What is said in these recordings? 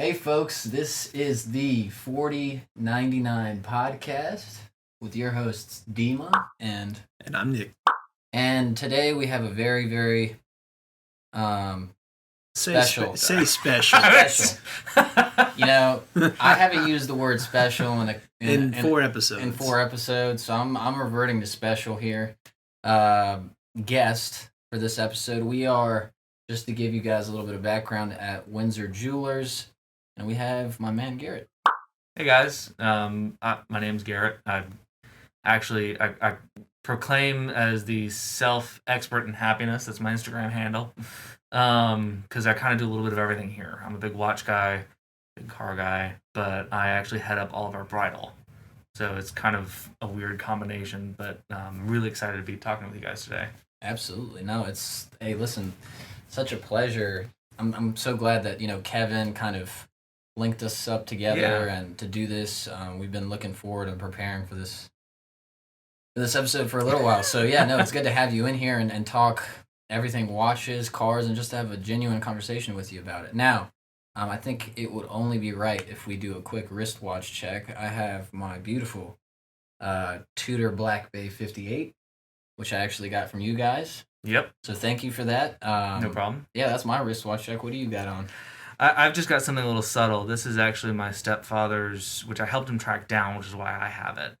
Hey folks, this is the 4099 podcast with your hosts Dima and I'm Nick. And today we have a very, very special. Say special. Special. I haven't used the word special in 4 episodes. In 4 episodes, so I'm reverting to special here. Guest for this episode. We are, just to give you guys a little bit of background, at Windsor Jewelers. And we have my man Garrett. Hey guys, my name's Garrett. I proclaim as the self-expert in happiness. That's my Instagram handle. Because I kind of do a little bit of everything here. I'm a big watch guy, big car guy, but I actually head up all of our bridle. So it's kind of a weird combination, but I'm really excited to be talking with you guys today. Absolutely. No, hey, listen, such a pleasure. I'm so glad that, Kevin kind of linked us up together and to do this. We've been looking forward and preparing for this episode for a little while. So it's good to have you in here and talk everything watches, cars, and just to have a genuine conversation with you about it. Now, I think it would only be right if we do a quick wristwatch check. I have my beautiful Tudor Black Bay 58, which I actually got from you guys. Yep. So thank you for that. No problem. Yeah, that's my wristwatch check. What do you got on? I've just got something a little subtle. This is actually my stepfather's, which I helped him track down, which is why I have it.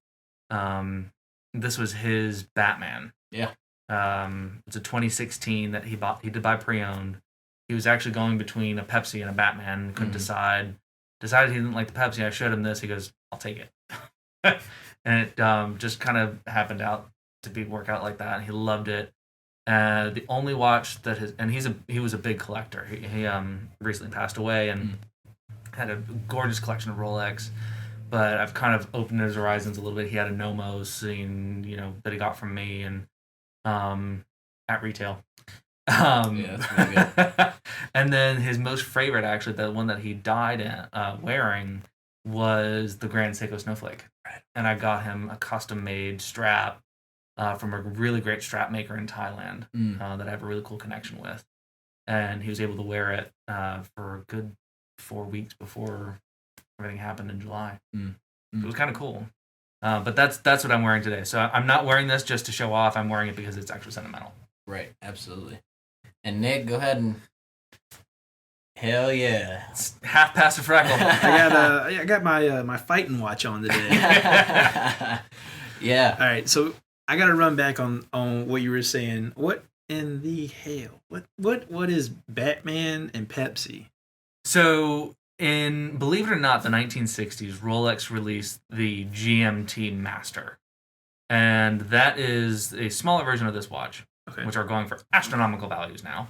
This was his Batman. Yeah. It's a 2016 that he bought. He did buy pre-owned. He was actually going between a Pepsi and a Batman. Couldn't decide. Decided he didn't like the Pepsi. I showed him this. He goes, "I'll take it." And it just kind of happened out to work out like that. And he loved it. The only watch that he was a big collector. He recently passed away and had a gorgeous collection of Rolex. But I've kind of opened his horizons a little bit. He had a Nomos scene, that he got from me and at retail. Yeah, that's really good. And then his most favorite, actually, the one that he died wearing, was the Grand Seiko Snowflake. And I got him a custom-made strap from a really great strap maker in Thailand that I have a really cool connection with. And he was able to wear it for a good 4 weeks before everything happened in July. It was kind of cool. But that's what I'm wearing today. So I'm not wearing this just to show off. I'm wearing it because it's actually sentimental. Right, absolutely. And Nick, go ahead and... Hell yeah. It's half past a freckle. I got my fighting watch on today. Yeah. All right, so I got to run back on what you were saying. What in the hell? What is Batman and Pepsi? So, believe it or not, the 1960s, Rolex released the GMT Master. And that is a smaller version of this watch, which are going for astronomical values now.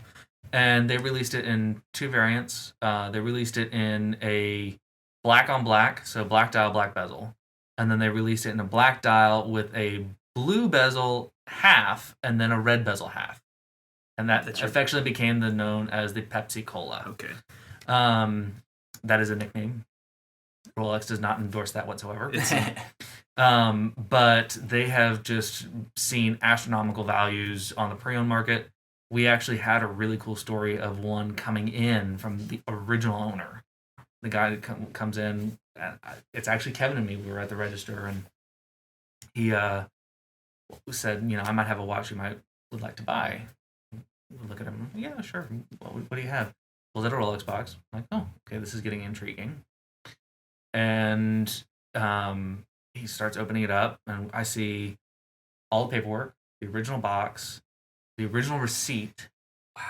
And they released it in 2 variants. They released it in a black on black, so black dial, black bezel. And then they released it in a black dial with a blue bezel half and then a red bezel half. And that affectionately became known as the Pepsi Cola. Okay. That is a nickname. Rolex does not endorse that whatsoever. But they have just seen astronomical values on the pre-owned market. We actually had a really cool story of one coming in from the original owner. The guy that comes in, it's actually Kevin and me. We were at the register, and he said, I might have a watch you would like to buy. We look at him, yeah, sure. What do you have? Pulls out a Rolex box. I'm like, oh, okay, this is getting intriguing. And he starts opening it up, and I see all the paperwork, the original box, the original receipt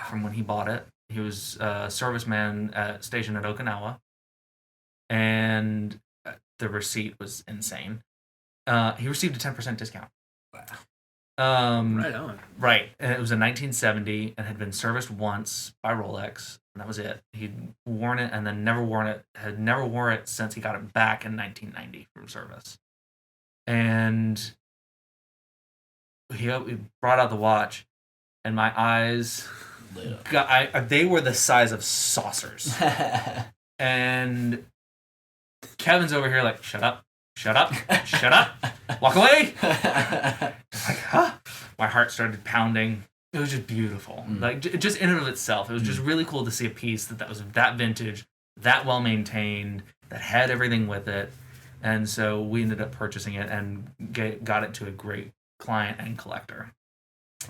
from when he bought it. He was a serviceman stationed at Okinawa, and the receipt was insane. He received a 10% discount. Wow. Right on. Right. And it was in 1970 and had been serviced once by Rolex, and that was it. He'd worn it and then never worn it, had never worn it since he got it back in 1990 from service. And he brought out the watch, and my eyes they were the size of saucers. And Kevin's over here like, shut up, walk away. Like, huh? My heart started pounding. It was just beautiful. Like, just in and of itself, it was just really cool to see a piece that was that vintage, that well maintained, that had everything with it. And so we ended up purchasing it and got it to a great client and collector.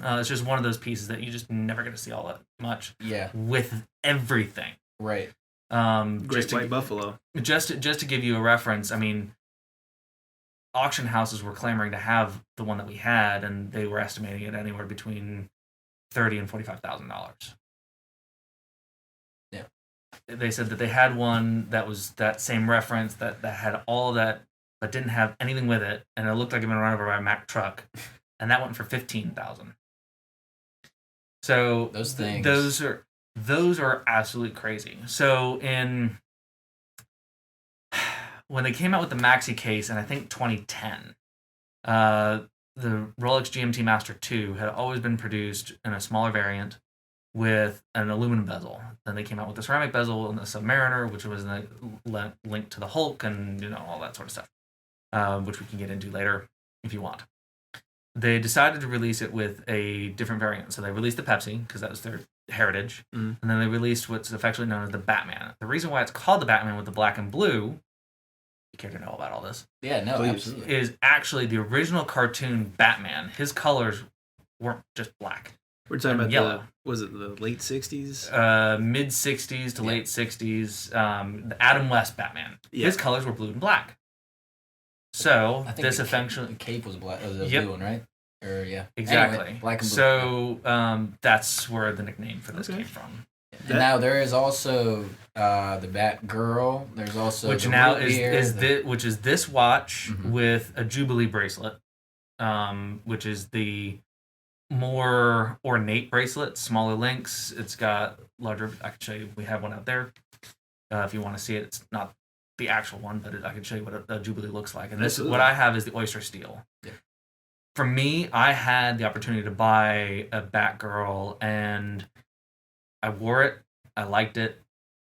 It's just one of those pieces that you just never get to see all that much. Yeah. With everything. Right. Great White Buffalo. Just to give you a reference, I mean, auction houses were clamoring to have the one that we had, and they were estimating it anywhere between $30,000 and $45,000. Yeah. They said that they had one that was that same reference that had all of that, but didn't have anything with it, and it looked like it had been run over by a Mack truck, and that went for $15,000. So those things, those are absolutely crazy. So when they came out with the Maxi case in I think 2010, the Rolex GMT Master 2 had always been produced in a smaller variant with an aluminum bezel. Then they came out with the ceramic bezel and the Submariner, which was linked to the Hulk and all that sort of stuff, which we can get into later if you want. They decided to release it with a different variant. So they released the Pepsi, because that was their heritage. And then they released what's affectionately known as the Batman. The reason why it's called the Batman with the black and blue, you care to know about all this? Yeah, no, Please. absolutely. Is actually the original cartoon Batman. His colors weren't just black. We're talking about yellow. Was it the late 60s? Mid 60s to late 60s. The Adam West Batman. Yeah. His colors were blue and black. So I think this the cape was black. The blue one, right? Or yeah, exactly. Anyway, black and blue. So that's where the nickname for this came from. And now there is also the Bat Girl. There's also which the now root beer, which is this watch with a Jubilee bracelet, which is the more ornate bracelet, smaller links. It's got larger. I can show you. We have one out there. If you want to see it, it's not the actual one, but I can show you what a Jubilee looks like. And this, what I have, is the Oyster Steel. Yeah. For me, I had the opportunity to buy a Batgirl, and I wore it. I liked it,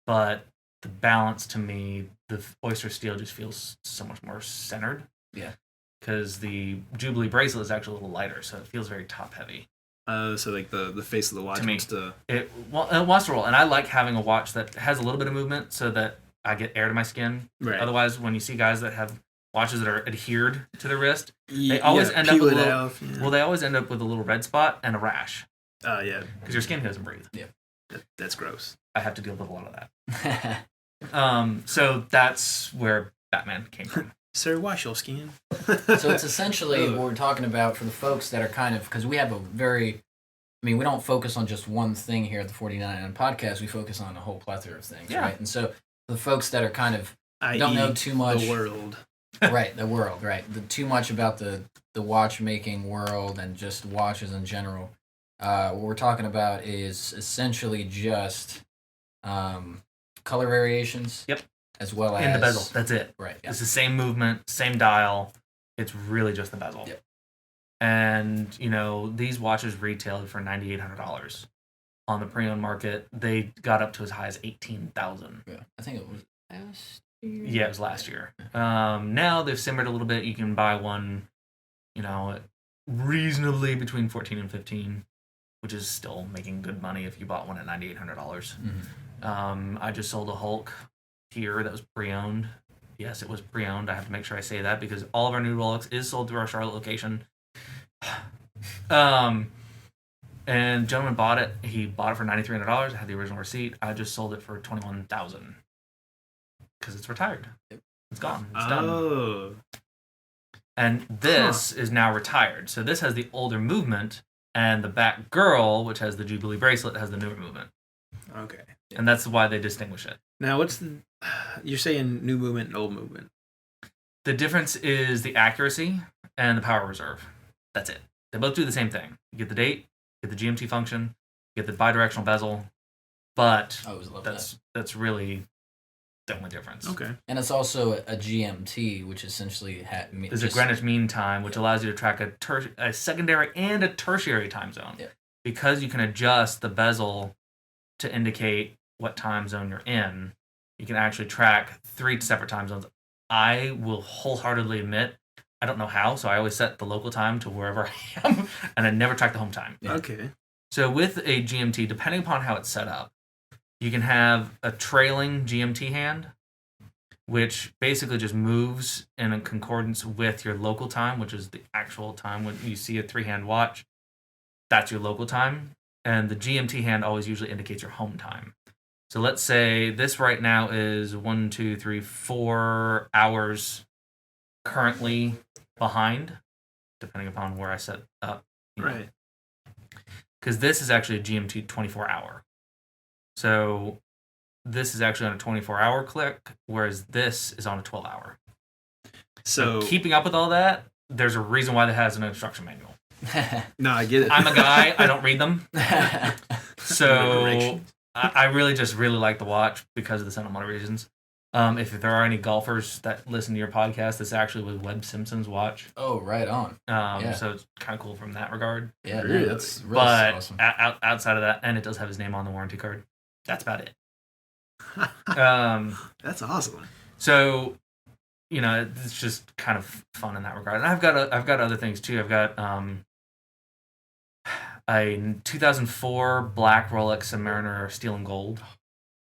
but the balance to me, the Oyster Steel just feels so much more centered. Yeah. Because the Jubilee bracelet is actually a little lighter, so it feels very top heavy. So like the face of the watch wants to... It wants to roll, and I like having a watch that has a little bit of movement so that I get air to my skin. Right. Otherwise, when you see guys that have watches that are adhered to the wrist, they always end up with a little, well, they always end up with a little red spot and a rash. Oh, yeah. Because your skin doesn't breathe. Yeah. That's gross. I have to deal with a lot of that. So that's where Batman came from. Sir, wash your skin. So it's essentially what we're talking about for the folks that are kind of, because we have a very, I mean, we don't focus on just one thing here at the 49 podcast. We focus on a whole plethora of things, right? And so the folks that are kind of don't know too much. The world. Right, the world, right. Too much about the watchmaking world and just watches in general. What we're talking about is essentially just color variations. Yep. As well as... in the bezel. That's it. Right. Yeah. It's the same movement, same dial. It's really just the bezel. Yep. And, these watches retailed for $9,800. On the pre-owned market, they got up to as high as $18,000. Yeah. I think it was last year. Yeah, it was last year. Now they've simmered a little bit. You can buy one, reasonably between $14,000 and $15,000, which is still making good money if you bought one at $9,800. Mm-hmm. I just sold a Hulk here that was pre-owned. Yes, it was pre-owned. I have to make sure I say that because all of our new Rolex is sold through our Charlotte location. And gentleman bought it. He bought it for $9,300. I had the original receipt. I just sold it for $21,000 because it's retired. It's gone. It's done. And this is now retired. So this has the older movement, and the Bat Girl, which has the Jubilee bracelet, has the newer movement. Okay. And that's why they distinguish it. Now, you're saying new movement and old movement. The difference is the accuracy and the power reserve. That's it. They both do the same thing. You get the date, you get the GMT function, you get the bidirectional bezel, but I always love that's really the only difference. Okay. And it's also a GMT, which essentially is a Greenwich Mean Time, which allows you to track a secondary and a tertiary time zone. Yeah. Because you can adjust the bezel to indicate what time zone you're in, you can actually track 3 separate time zones. I will wholeheartedly admit, I don't know how, so I always set the local time to wherever I am, and I never track the home time. Yeah. Okay. So with a GMT, depending upon how it's set up, You can have a trailing GMT hand, which basically just moves in a concordance with your local time, which is the actual time when you see a 3-hand watch. That's your local time. And the GMT hand always usually indicates your home time. So let's say this right now is 1, 2, 3, 4 hours currently behind, depending upon where I set up. Right. Because this is actually a GMT 24-hour. So this is actually on a 24-hour click, whereas this is on a 12-hour. So keeping up with all that, there's a reason why that has an instruction manual. No, I get it. I'm a guy. I don't read them. So I really like the watch because of the sentimental reasons. If there are any golfers that listen to your podcast, this actually was Webb Simpson's watch. Oh, right on. So it's kind of cool from that regard. Yeah, really? That's really awesome. But outside of that, and it does have his name on the warranty card. That's about it. That's awesome. So, it's just kind of fun in that regard. And I've got other things too. I've got a 2004 black Rolex Submariner Steel and Gold.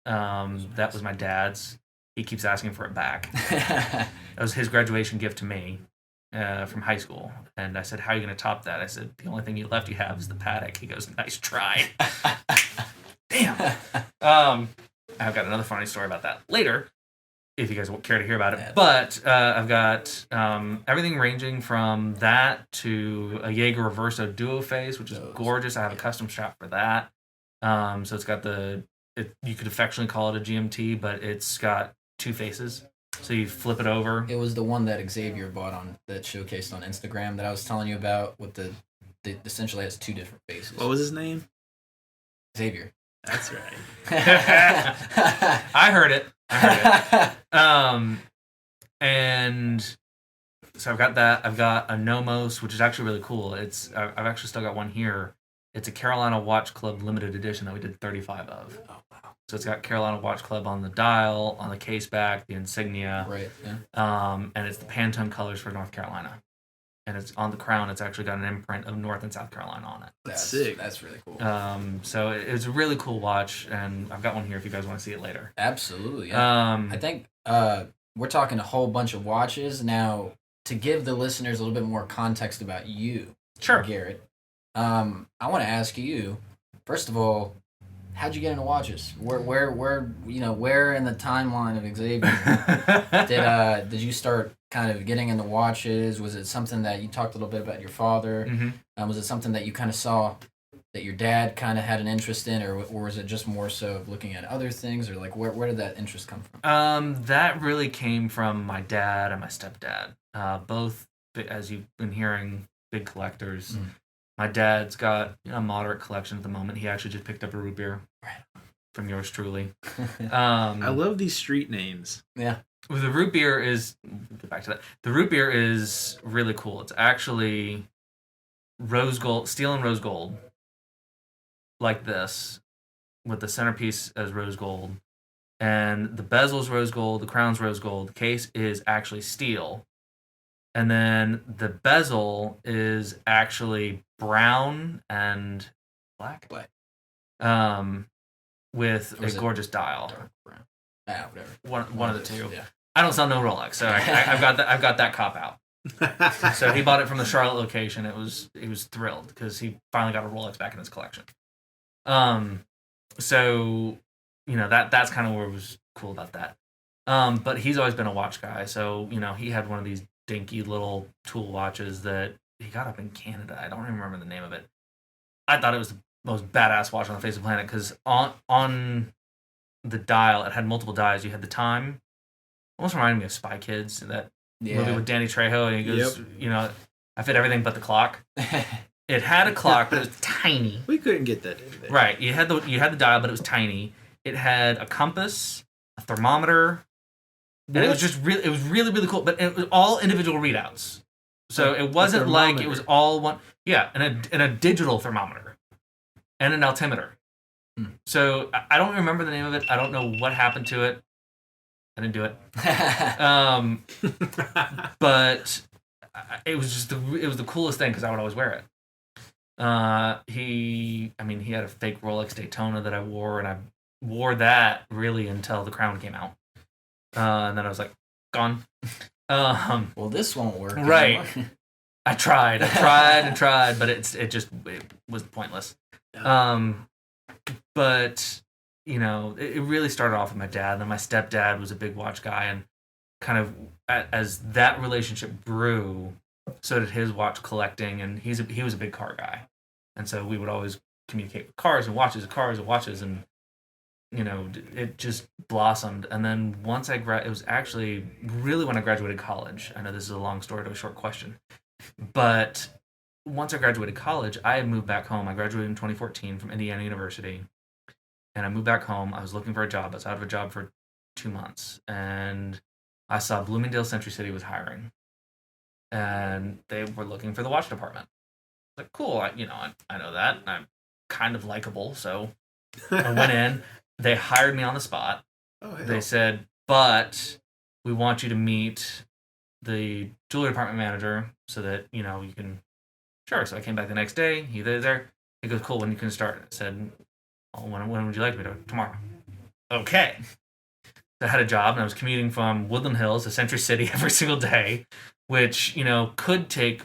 That was my dad's. He keeps asking for it back. That was his graduation gift to me from high school. And I said, "How are you going to top that?" I said, "The only thing you have is the paddock." He goes, "Nice try." Damn. I've got another funny story about that later, if you guys care to hear about it. Yeah. But I've got everything ranging from that to a Jaeger Reverso Duo Face, which is gorgeous. I have a custom strap for that. So it's got you could affectionately call it a GMT, but it's got 2 faces. So you flip it over. It was the one that Xavier bought that showcased on Instagram that I was telling you about with the essentially has 2 different faces. What was his name? Xavier. That's right. I heard it. And so I've got that. I've got a Nomos, which is actually really cool. I've actually still got one here. It's a Carolina Watch Club limited edition that we did 35 of. Oh, wow. So it's got Carolina Watch Club on the dial, on the case back, the insignia. Right, yeah. And it's the Pantone colors for North Carolina. And it's on the crown. It's actually got an imprint of North and South Carolina on it. That's sick. That's really cool. So it's a really cool watch, and I've got one here if you guys want to see it later. Absolutely. Yeah. I think we're talking a whole bunch of watches now. To give the listeners a little bit more context about you, sure, Garrett. I want to ask you, first of all, how'd you get into watches? Where in the timeline of Xavier did you start kind of getting into watches? Was it something that you talked a little bit about your father? Mm-hmm. Was it something that you kind of saw that your dad kind of had an interest in, or was it just more so of looking at other things, or like where did that interest come from? That really came from my dad and my stepdad. Both, as you've been hearing, big collectors. Mm. My dad's got a moderate collection at the moment. He actually just picked up a root beer from yours truly. I love these street names. Yeah. Well, the root beer is, we'll get back to that. The root beer is really cool. It's actually rose gold, steel and rose gold, like this, with the centerpiece as rose gold. And the bezel's rose gold, the crown's rose gold. The case is actually steel. And then the bezel is actually brown and black. With a gorgeous dial. Dark brown. Whatever. One of the two. Yeah. I don't sell no Rolex, so I've got that cop out. So he bought it from the Charlotte location. He was thrilled because he finally got a Rolex back in his collection. So that's kind of what was cool about that. But he's always been a watch guy, so he had one of these dinky little tool watches that he got up in Canada. I don't even remember the name of it. I thought it was the most badass watch on the face of the planet because on the dial, it had multiple dials. You had the time. Almost reminded me of Spy Kids, that movie with Danny Trejo, and he goes, I fit everything but the clock. It had a clock, but it was tiny. We couldn't get that in there. Right. You had the dial, but it was tiny. It had a compass, a thermometer, and it was just really, really cool. But it was all individual readouts, so it wasn't like it was all one. Yeah, and a digital thermometer, and an altimeter. So I don't remember the name of it. I don't know what happened to it. I didn't do it. But it was the coolest thing because I would always wear it. He had a fake Rolex Daytona that I wore, and wore that really until The Crown came out. And then I was like, gone. Well, this won't work. Right. anymore. I tried, but it was pointless. But it really started off with my dad. Then my stepdad was a big watch guy, and kind of as that relationship grew, so did his watch collecting. And he was a big car guy, and so we would always communicate with cars and watches, and it just blossomed. And then once it was actually really when I graduated college. I know this is a long story to a short question, but once I graduated college, I had moved back home. I graduated in 2014 from Indiana University, and I moved back home. I was looking for a job. I was out of a job for 2 months, and I saw Bloomingdale Century City was hiring, and they were looking for the watch department. I was like, cool, I know that. I'm kind of likable, so I went in. They hired me on the spot. Oh, hell. They said, but we want you to meet the jewelry department manager so that, you can... Sure. So I came back the next day. He was there. He goes, cool, when you can start? I said, oh, when would you like me to? Tomorrow. Okay. So I had a job, and I was commuting from Woodland Hills to Century City every single day, which, could take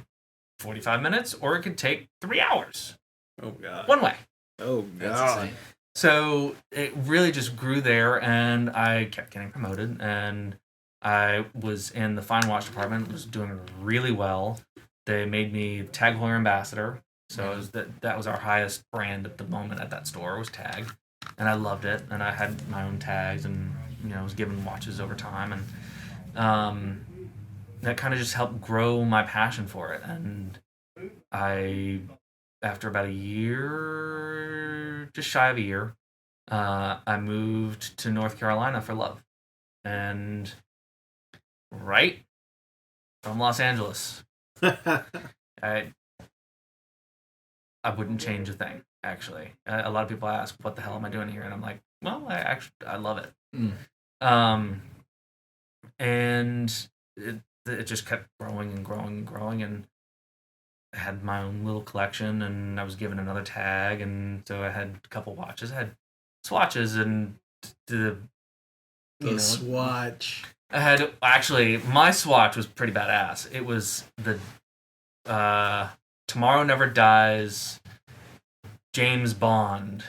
45 minutes, or it could take 3 hours. Oh, God. One way. Oh, That's God. insane. So it really just grew there, and I kept getting promoted, and I was in the fine watch department, was doing really well. They made me Tag Heuer ambassador, so that was our highest brand at the moment at that store, was Tag, and I loved it, and I had my own tags, and I was given watches over time, and that kind of just helped grow my passion for it. And after about a year, just shy of a year, I moved to North Carolina for love. And from Los Angeles. I wouldn't change a thing, actually. A lot of people ask, what the hell am I doing here? And I'm like, well, I love it. And it just kept growing and growing and growing, and I had my own little collection, and I was given another tag, and so I had a couple watches. I had swatches, and The swatch. I had, actually, my swatch was pretty badass. It was the Tomorrow Never Dies James Bond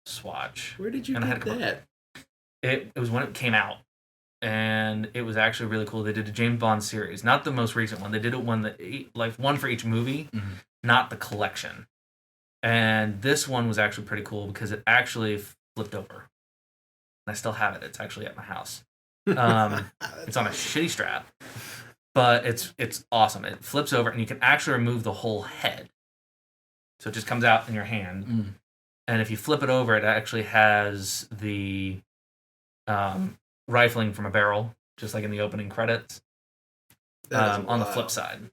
swatch. Where did you And I get had that? It was when it came out, and it was actually really cool. They did a James Bond series, not the most recent one. They did one for each movie, not the collection. And this one was actually pretty cool because it actually flipped over. And I still have it. It's actually at my house. It's on a shitty strap, but it's awesome. It flips over, and you can actually remove the whole head, so it just comes out in your hand. And if you flip it over, it actually has the rifling from a barrel, just like in the opening credits. On the flip side,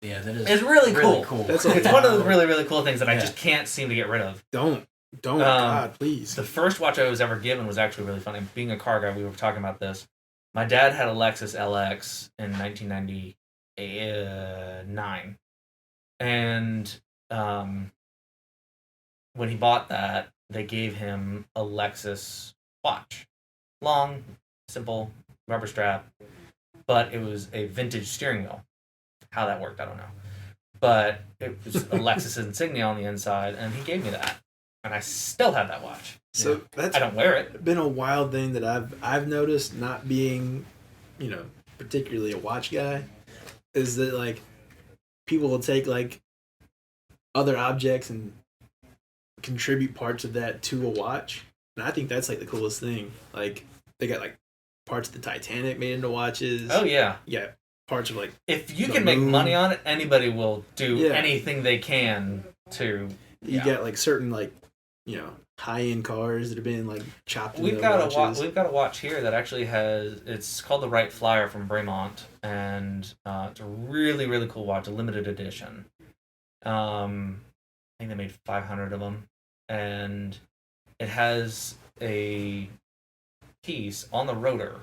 Yeah, that is. it's really cool. That's It's one of those really, really cool things that I just can't seem to get rid of. Don't, God, please. The first watch I was ever given was actually really funny. Being a car guy, we were talking about this. My dad had a Lexus LX in 1999, and when he bought that, they gave him a Lexus watch, long, simple, rubber strap, but it was a vintage steering wheel. How that worked, I don't know, but it was a Lexus insignia on the inside, and he gave me that, and I still have that watch. So that's I don't wear it. been a wild thing that I've noticed, not being, particularly a watch guy, is that like people will take like other objects and contribute parts of that to a watch, and I think that's like the coolest thing. Like they got like parts of the Titanic made into watches. Oh yeah. Yeah, parts of like If you the can make moon. money on it, anybody will do Yeah. anything they can to. You Yeah. got like certain like high-end cars that have been like chopped into We've got watches. We've got a watch here that actually has. It's called the Wright Flyer from Bremont, and it's a really, really cool watch, a limited edition. I think they made 500 of them, and it has a piece on the rotor.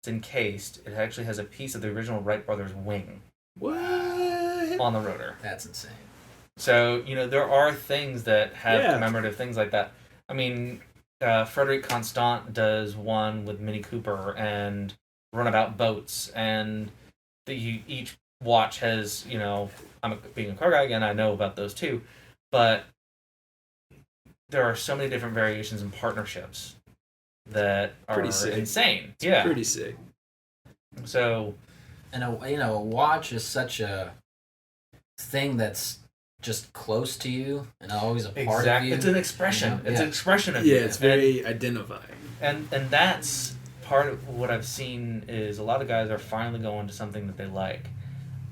It's encased. It actually has a piece of the original Wright brothers wing What? on the rotor. That's insane. So, there are things that have Yeah. commemorative things like that. I mean, Frederic Constant does one with Mini Cooper and Runabout Boats, and each watch has, being a car guy again, I know about those too, but there are so many different variations and partnerships that are insane. Yeah, pretty sick. So, and a watch is such a thing that's just close to you and always a part of you. It's an expression. It's an expression of you. Yeah, it's very identifying. And that's part of what I've seen is a lot of guys are finally going to something that they like.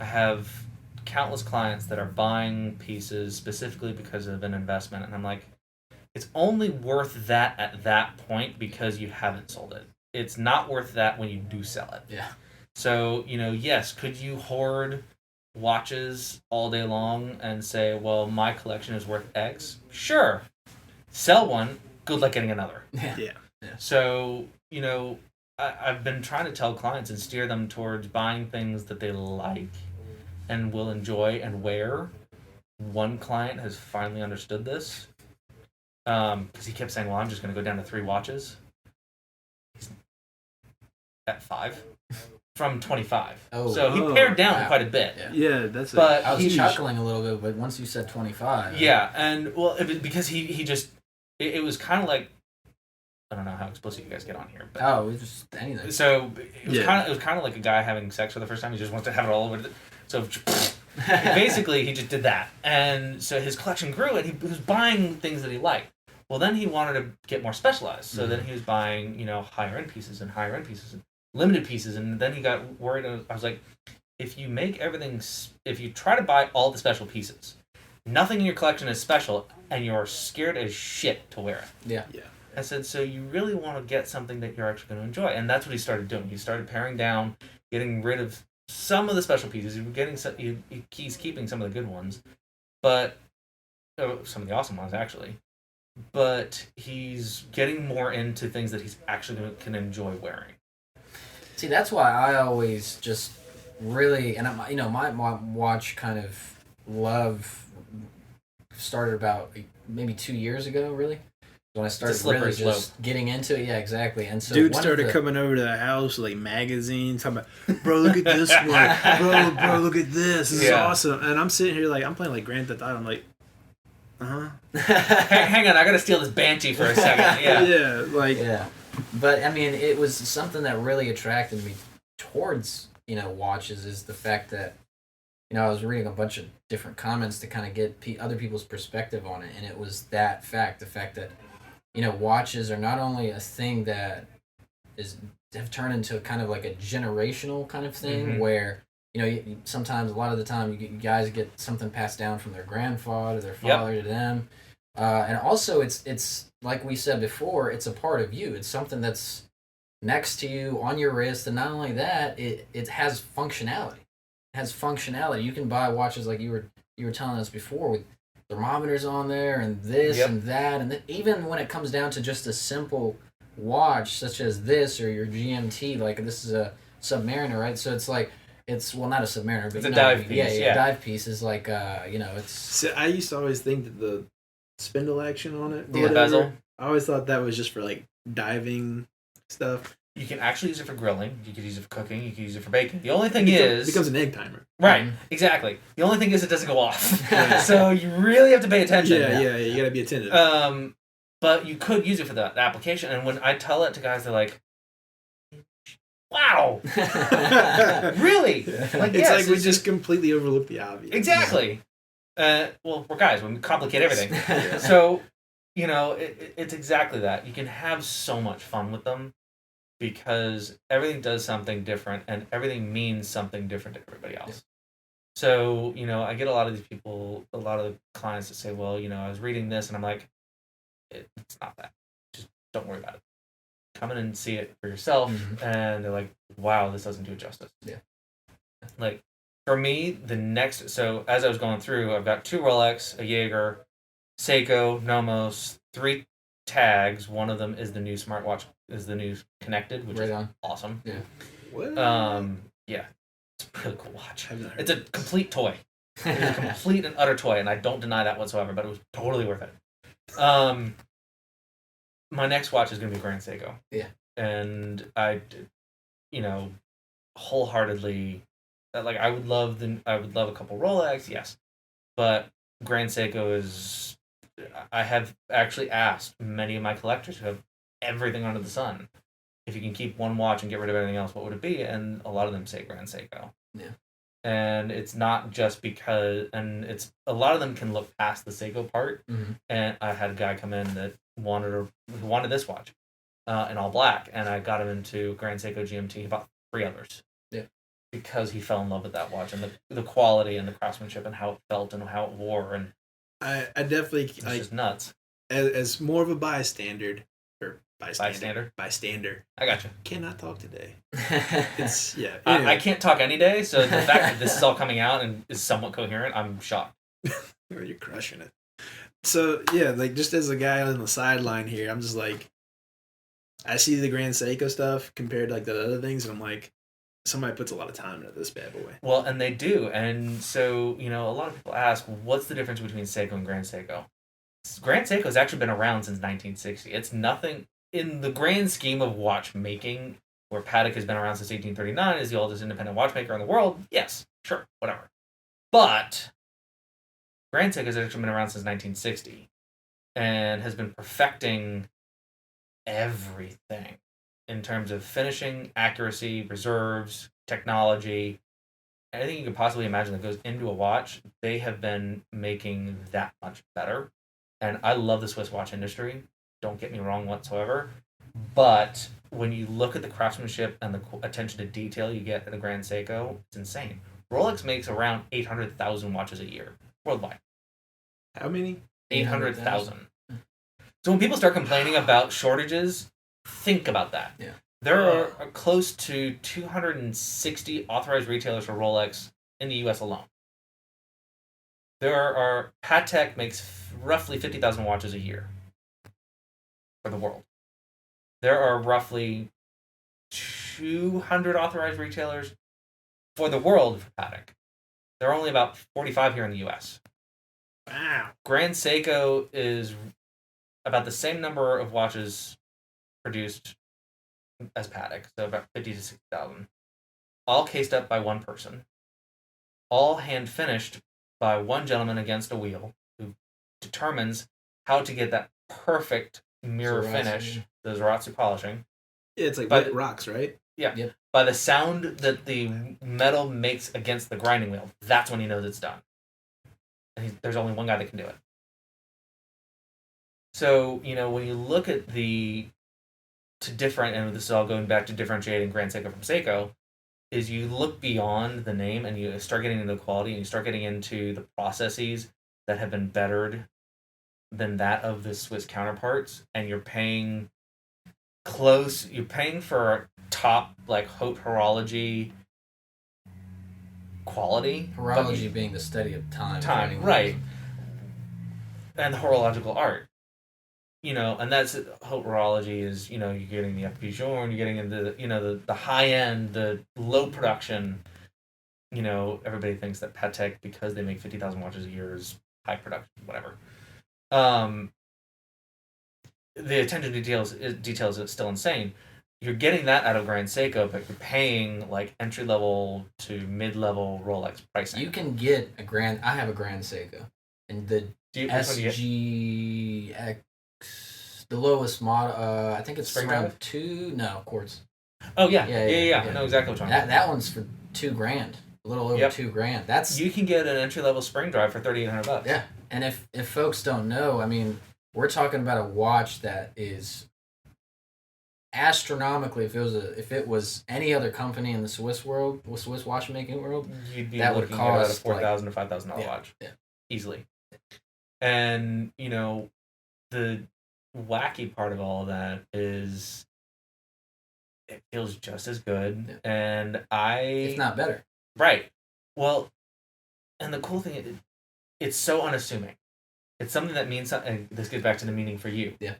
I have countless clients that are buying pieces specifically because of an investment, and I'm like, it's only worth that at that point because you haven't sold it. It's not worth that when you do sell it. Yeah. So, yes, could you hoard watches all day long and say, well, my collection is worth X? Sure. Sell one, good luck getting another. Yeah. So, I've been trying to tell clients and steer them towards buying things that they like and will enjoy and wear. One client has finally understood this because he kept saying, well, I'm just going to go down to 3 watches. He's at 5 from 25. So he pared down quite a bit. Yeah, that's. But I was chuckling a little bit, but once you said 25. Yeah, and well, because he just it was kind of like, I don't know how explicit you guys get on here, but it was just anything. So it was kind of like a guy having sex for the first time. He just wants to have it all over. So basically, he just did that, and so his collection grew, and he was buying things that he liked. Well, then he wanted to get more specialized, so then he was buying higher end pieces and limited pieces, and then he got worried. I was like, if you make everything, if you try to buy all the special pieces, nothing in your collection is special, and you're scared as shit to wear it. Yeah. I said, so you really want to get something that you're actually going to enjoy, and that's what he started doing. He started paring down, getting rid of some of the special pieces. He's keeping some of the good ones, but some of the awesome ones actually. But he's getting more into things that he's actually can enjoy wearing. See, that's why I always just really, and my watch kind of love started about maybe 2 years ago, really. When I started really just getting into it, yeah, exactly. And so dude started coming over to the house with like magazines, talking about, bro, look at this one, bro, look at this. This is awesome. And I'm sitting here like I'm playing like Grand Theft Auto. I'm like, Hang on, I gotta steal this Banshee for a second. Yeah. But I mean, it was something that really attracted me towards watches is the fact that I was reading a bunch of different comments to kind of get other people's perspective on it, and it was the fact that watches are not only a thing that have turned into kind of like a generational kind of thing where sometimes a lot of the time you guys get something passed down from their grandfather, their father to them, and also it's like we said before, it's a part of you. It's something that's next to you on your wrist, and not only that, it has functionality. It has functionality. You can buy watches like you were telling us before with thermometers on there and this and that, and even when it comes down to just a simple watch such as this or your GMT, like this is a Submariner, right? So it's like not a Submariner, but it's a dive piece. Yeah, dive piece is like it's. So I used to always think that the spindle action on it, the bezel, I always thought that was just for like diving stuff. You can actually use it for grilling. You could use it for cooking. You can use it for baking. The only thing it becomes an egg timer. Right, exactly. The only thing is it doesn't go off. So you really have to pay attention. Yeah, you gotta be attentive. But you could use it for the application. And when I tell it to guys, they're like, wow. Really? Like, it's like we just completely overlooked the obvious. Exactly. Well, we're guys. We complicate everything. So, it's exactly that. You can have so much fun with them because everything does something different and everything means something different to everybody else. So, I get a lot of these people, a lot of the clients that say, well, I was reading this and I'm like, it's not that. Just don't worry about it. Come in and see it for yourself. And they're like, wow, this doesn't do it justice. Yeah. Like, for me, so as I was going through, I've got 2 Rolex, a Jaeger, Seiko, Nomos, 3 tags. One of them is the new smartwatch, is the new connected, which is awesome. Yeah. What? Yeah. It's a really cool watch. It's a complete toy. It's a complete and utter toy, and I don't deny that whatsoever, but it was totally worth it. my next watch is going to be Grand Seiko. Yeah. And I, wholeheartedly, like I would love a couple Rolex, yes, but Grand Seiko is. I have actually asked many of my collectors who have everything under the sun, if you can keep one watch and get rid of everything else, what would it be? And a lot of them say Grand Seiko. Yeah. And it's not just because, and it's a lot of them can look past the Seiko part. Mm-hmm. And I had a guy come in that wanted this watch, in all black, and I got him into Grand Seiko GMT. He bought 3 others. Yeah. Because he fell in love with that watch and the quality and the craftsmanship and how it felt and how it wore, and I definitely it's just nuts. As more of a bystander. Bystander. I gotcha. Cannot talk today. It's yeah. Anyway. I can't talk any day, so the fact that this is all coming out and is somewhat coherent, I'm shocked. You're crushing it. So yeah, like just as a guy on the sideline here, I'm just like, I see the Grand Seiko stuff compared to like the other things, and I'm like, somebody puts a lot of time into this bad boy. Well, and they do, and so a lot of people ask, what's the difference between Seiko and Grand Seiko? Grand Seiko has actually been around since 1960. It's nothing in the grand scheme of watchmaking, where Patek has been around since 1839, is the oldest independent watchmaker in the world. Yes, sure, whatever. But Grand Seiko has actually been around since 1960 and has been perfecting everything in terms of finishing, accuracy, reserves, technology, anything you could possibly imagine that goes into a watch. They have been making that much better. And I love the Swiss watch industry. Don't get me wrong whatsoever. But when you look at the craftsmanship and the attention to detail you get at a Grand Seiko, it's insane. Rolex makes around 800,000 watches a year worldwide. How many? 800,000. So when people start complaining about shortages, think about that. Yeah. There are close to 260 authorized retailers for Rolex in the U.S. alone. Patek makes roughly 50,000 watches a year for the world. There are roughly 200 authorized retailers for the world for Patek. There are only about 45 here in the U.S. Wow. Grand Seiko is about the same number of watches produced as Patek, so about 50 to 60,000. All cased up by one person. All hand finished by one gentleman against a wheel who determines how to get that perfect mirror finish, the Zaratsu polishing. Yeah, it's like wet rocks, right? Yeah. Yep. By the sound that the metal makes against the grinding wheel, that's when he knows it's done. And there's only one guy that can do it. So, when you look at and this is all going back to differentiating Grand Seiko from Seiko, is you look beyond the name and you start getting into the quality and you start getting into the processes that have been bettered than that of the Swiss counterparts, and you're paying for top, like, haute horology quality. Horology being the study of time. Time, right. And the horological art. And that's haute horology is, you're getting the FP you're getting into, the high end, the low production. Everybody thinks that Patek, because they make 50,000 watches a year, is high production, whatever. The attention to details is still insane. You're getting that out of Grand Seiko, but you're paying like entry level to mid level Rolex pricing. You can get I have a Grand Seiko, and the SGX, the lowest model. I think it's Spring around drive? 2. No, quartz. Oh yeah. I know exactly what you're talking about. That one's for $2,000, a little over $2,000. That's you can get an entry level spring drive for $3,800. Yeah, and if folks don't know, I mean, we're talking about a watch that is astronomically. If it was any other company in the Swiss watchmaking world, you'd be that looking would cost at a $4,000 to $5,000 watch. Yeah, easily. And the wacky part of all of that is it feels just as good, and if not better. Right. Well, and the cool thing is, it's so unassuming. It's something that means something. And this gets back to the meaning for you. Yeah.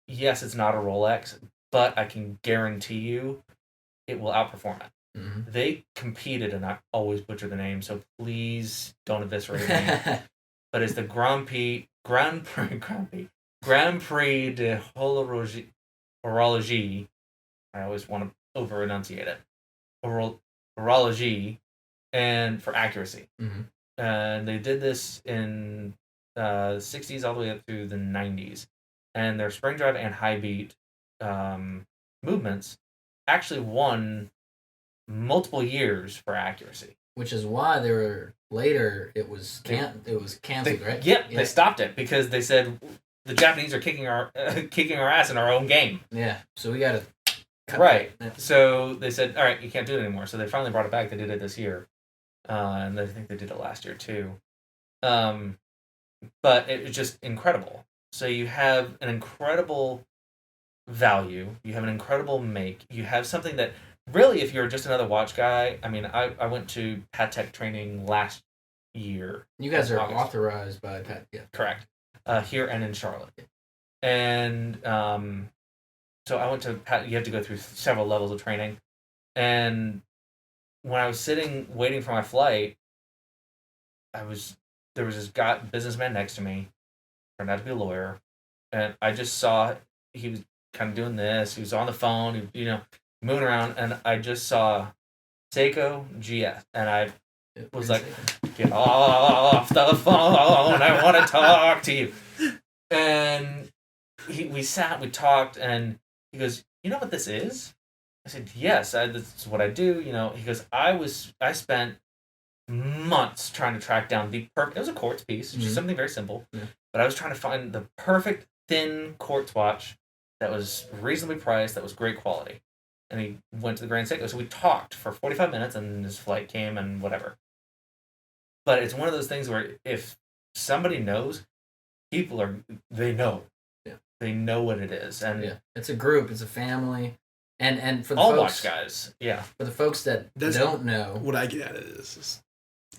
Yes, it's not a Rolex, but I can guarantee you it will outperform it. Mm-hmm. They competed, and I always butcher the name, so please don't eviscerate me. But it's the Grand Prix Grand Prix de Horologie. I always want to over enunciate it. Horologie, and for accuracy. Mm-hmm. And they did this in the 60s all the way up through the 90s. And their spring drive and high beat movements actually won multiple years for accuracy. Which is why they were later. It was canceled, right? Yep, they stopped it because they said the Japanese are kicking our ass in our own game. Yeah, so we got to. Right. So they said, all right, you can't do it anymore. So they finally brought it back. They did it this year, and I think they did it last year too. But it was just incredible. So you have an incredible value. You have an incredible make. You have something that really, if you're just another watch guy, I mean, I went to Patek training last year. You guys are August. authorized by Pat. Yeah. Correct. Here and in Charlotte. And so I went to Pat. You have to go through several levels of training. And when I was sitting waiting for my flight, there was this businessman next to me, turned out to be a lawyer, and I just saw he was kind of doing this. He was on the phone, moving around, and I just saw Seiko GS, and I was like, "Get off the phone! I want to talk to you." And we talked, and he goes, "You know what this is?" I said, "Yes, this is what I do." He goes, I spent months trying to track down the perfect. It was a quartz piece, just something very simple. Yeah. But I was trying to find the perfect thin quartz watch that was reasonably priced, that was great quality. And he went to the Grand Seiko. So we talked for 45 minutes, and his flight came and whatever. But it's one of those things where if somebody knows, they know. Yeah. They know what it is. And yeah. It's a group, it's a family. And for the all folks, watch guys, yeah. For the folks that don't know, what I get out of it is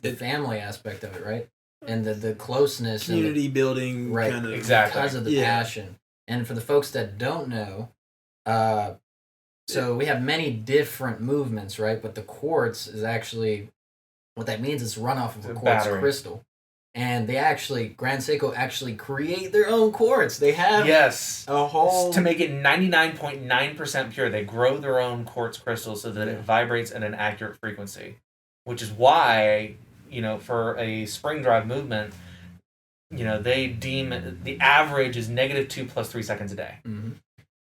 the family aspect of it, right? And the closeness, community building, right? Kind of, exactly, because of the passion. And for the folks that don't know, so we have many different movements, right? But the quartz is actually what that means is run off of a quartz crystal. And Grand Seiko actually create their own quartz. They have a whole... To make it 99.9% pure, they grow their own quartz crystal so that it vibrates at an accurate frequency. Which is why, for a spring drive movement, they deem the average is -2 + 3 seconds a day. Mm-hmm.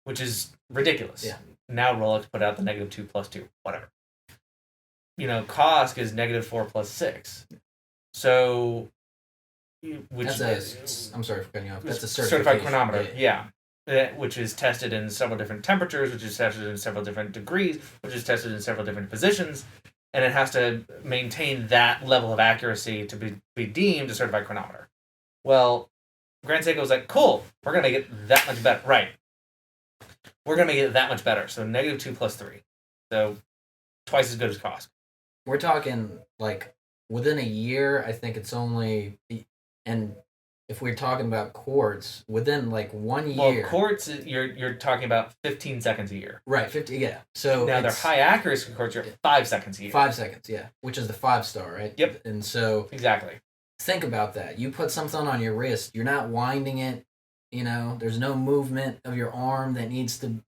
Which is ridiculous. Yeah. Now Rolex put out the -2 + 2, whatever. Kosk is -4 + 6. So... I'm sorry for cutting you off. That's a certified chronometer, yeah. Which is tested in several different temperatures, which is tested in several different degrees, which is tested in several different positions, and it has to maintain that level of accuracy to be deemed a certified chronometer. Well, Grand Seiko was like, cool, we're going to make it that much better. Right. We're going to make it that much better. So -2 + 3. So twice as good as Kosk. We're talking, within a year, I think it's only... And if we're talking about quartz, within 1 year... Well, quartz, you're talking about 15 seconds a year. Right, 50, yeah. So now, their high accuracy quartz, you're 5 seconds a year. 5 seconds, yeah. Which is the 5-star, right? Yep. And so... Exactly. Think about that. You put something on your wrist, you're not winding it, there's no movement of your arm that needs to...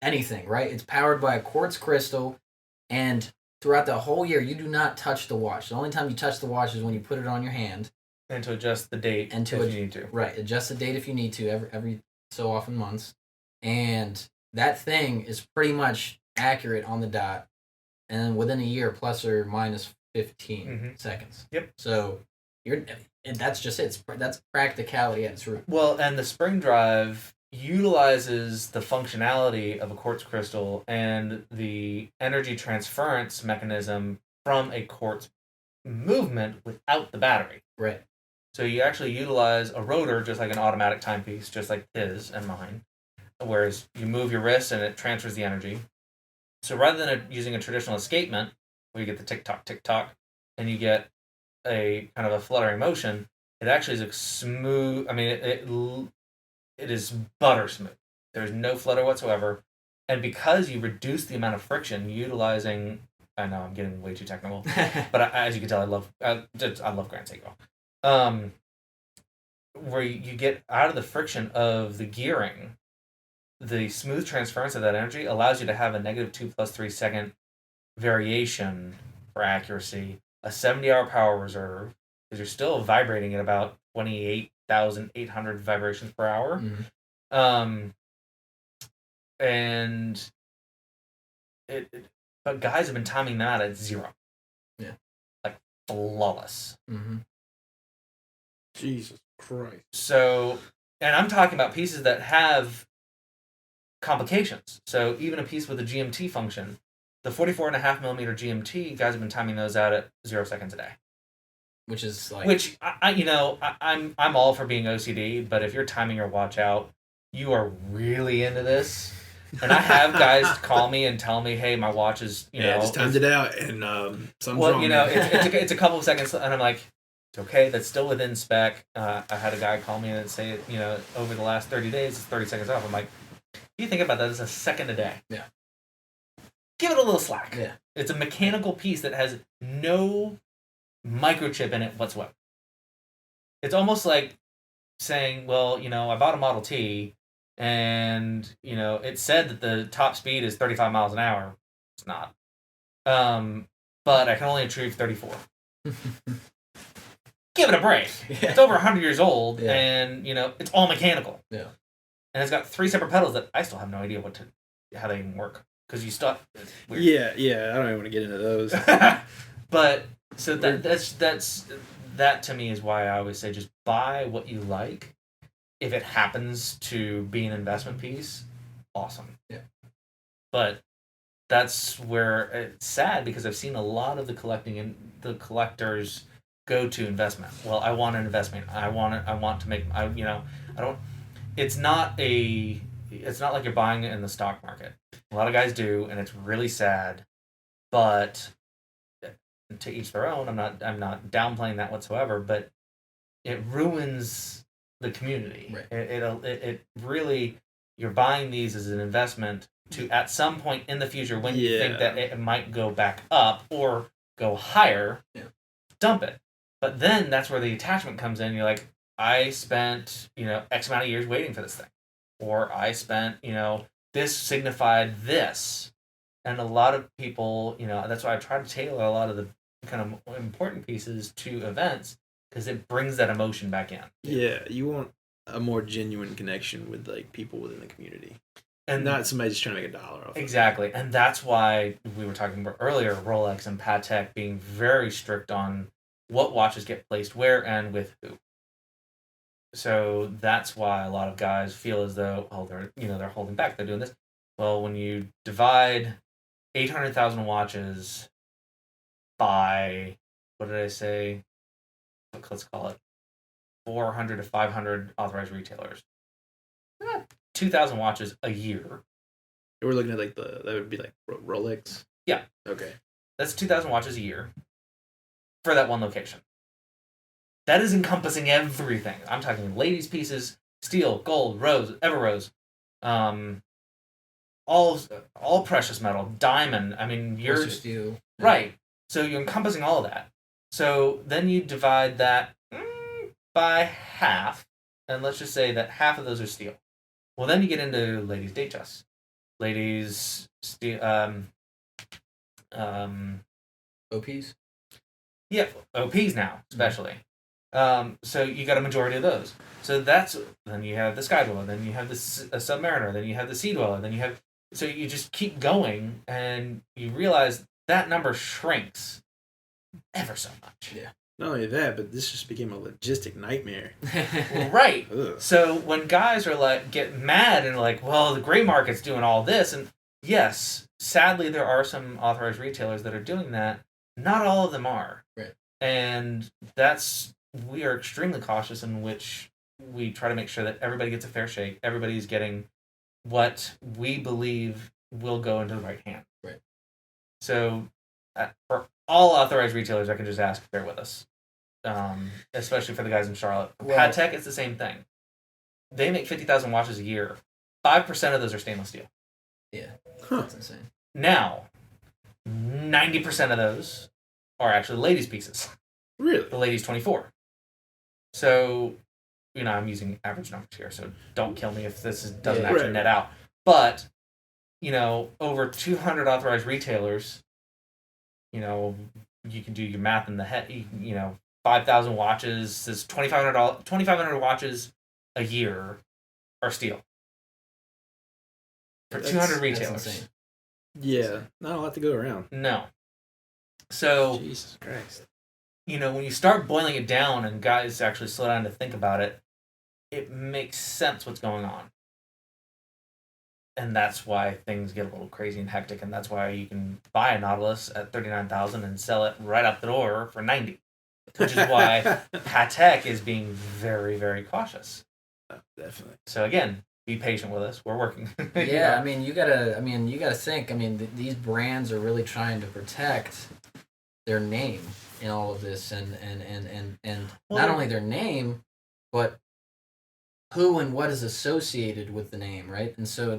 Anything, right? It's powered by a quartz crystal, and throughout the whole year, you do not touch the watch. The only time you touch the watch is when you put it on your hand. And to adjust the date if you need to. Right, adjust the date if you need to every so often months. And that thing is pretty much accurate on the dot. And within a year, plus or minus 15 seconds. Yep. So that's just it. That's practicality at its root. Well, and the spring drive utilizes the functionality of a quartz crystal and the energy transference mechanism from a quartz movement without the battery. Right. So you actually utilize a rotor just like an automatic timepiece, just like his and mine, whereas you move your wrist and it transfers the energy. So rather than using a traditional escapement, where you get the tick-tock, and you get a kind of a fluttering motion, it actually is a smooth, it is butter smooth. There's no flutter whatsoever. And because you reduce the amount of friction utilizing, I know I'm getting way too technical, but as you can tell, I love Grand Seiko. where you get out of the friction of the gearing, the smooth transference of that energy allows you to have a negative 2 plus 3 second variation for accuracy, a 70-hour power reserve, because you're still vibrating at about 28,800 vibrations per hour. Mm-hmm. And but guys have been timing that at 0. Yeah. Like flawless. Mm-hmm. Jesus Christ. So, and I'm talking about pieces that have complications. So even a piece with a GMT function, the 44.5 millimeter GMT, guys have been timing those out at 0 seconds a day. Which is like... Which, I'm all for being OCD, but if you're timing your watch out, you are really into this. And I have guys call me and tell me, hey, my watch is, just timed it out, and something's wrong. It's a couple of seconds, and I'm like, it's okay, that's still within spec. I had a guy call me and say, over the last 30 days, it's 30 seconds off. I'm like, you think about that as a second a day. Yeah. Give it a little slack. Yeah. It's a mechanical piece that has no microchip in it whatsoever. It's almost like saying, well, I bought a Model T, and it said that the top speed is 35 miles an hour. It's not. But I can only achieve 34. Give it a break. Yeah. It's over 100 years old, yeah. and it's all mechanical. Yeah. And it's got 3 separate pedals that I still have no idea how they even work, because you stop. Yeah. I don't even want to get into those. But so that to me is why I always say just buy what you like. If it happens to be an investment piece, awesome. Yeah. But that's where it's sad, because I've seen a lot of the collectors go to investment. Well, I want an investment. I want to make. I don't. It's not like you're buying it in the stock market. A lot of guys do, and it's really sad. But to each their own. I'm not downplaying that whatsoever. But it ruins the community. Right. It really, you're buying these as an investment to at some point in the future when you think that it might go back up or go higher, dump it. But then that's where the attachment comes in. You're like, I spent X amount of years waiting for this thing, or I spent this signified this, and a lot of people that's why I try to tailor a lot of the kind of important pieces to events, because it brings that emotion back in. Yeah, you want a more genuine connection with people within the community, and not somebody just trying to make $1 off. Exactly, and that's why we were talking about earlier, Rolex and Patek being very strict on what watches get placed where and with who. So that's why a lot of guys feel as though they're holding back. They're doing this. Well, when you divide 800,000 watches by, what did I say? Let's call it 400 to 500 authorized retailers. 2,000 watches a year. We're looking at that would be like Rolex? Yeah. Okay. That's 2,000 watches a year for that one location. That is encompassing everything. I'm talking ladies' pieces, steel, gold, rose, ever rose, all precious metal, diamond. I mean, you're steel. Right. So you're encompassing all of that. So then you divide that by half, and let's just say that half of those are steel. Well, then you get into ladies' date chests, ladies' steel, OPs. Yeah, OPs now, especially. So you got a majority of those. So then you have the Sky Dweller, then you have the Submariner, then you have the Sea Dweller, then you have... So you just keep going, and you realize that number shrinks ever so much. Yeah. Not only that, but this just became a logistic nightmare. Right. Ugh. So when guys are get mad and well, the gray market's doing all this, and yes, sadly there are some authorized retailers that are doing that. Not all of them are. Right. And we are extremely cautious in which we try to make sure that everybody gets a fair shake. Everybody's getting what we believe will go into the right hand. Right. So for all authorized retailers, I can just ask if they're with us, especially for the guys in Charlotte. Well, Patek, it's the same thing. They make 50,000 watches a year. 5% of those are stainless steel. Yeah, that's insane. Now, 90% of those are actually ladies' pieces. Really? The ladies 24. So I'm using average numbers here, so don't kill me if this doesn't Yeah, actually right. net out. But, over 200 authorized retailers, you can do your math in the head, 5,000 watches, is $2,500 watches a year are steel. For 200 retailers. Yeah, not a lot to go around. No. So, Jesus Christ. When you start boiling it down and guys actually slow down to think about it, it makes sense what's going on. And that's why things get a little crazy and hectic, and that's why you can buy a Nautilus at $39,000 and sell it right out the door for $90,000, which is why Patek is being very, very cautious. Definitely. So again, be patient with us. We're working. Yeah, you gotta think. These brands are really trying to protect their name in all of this, and not only their name, but who and what is associated with the name, right? And so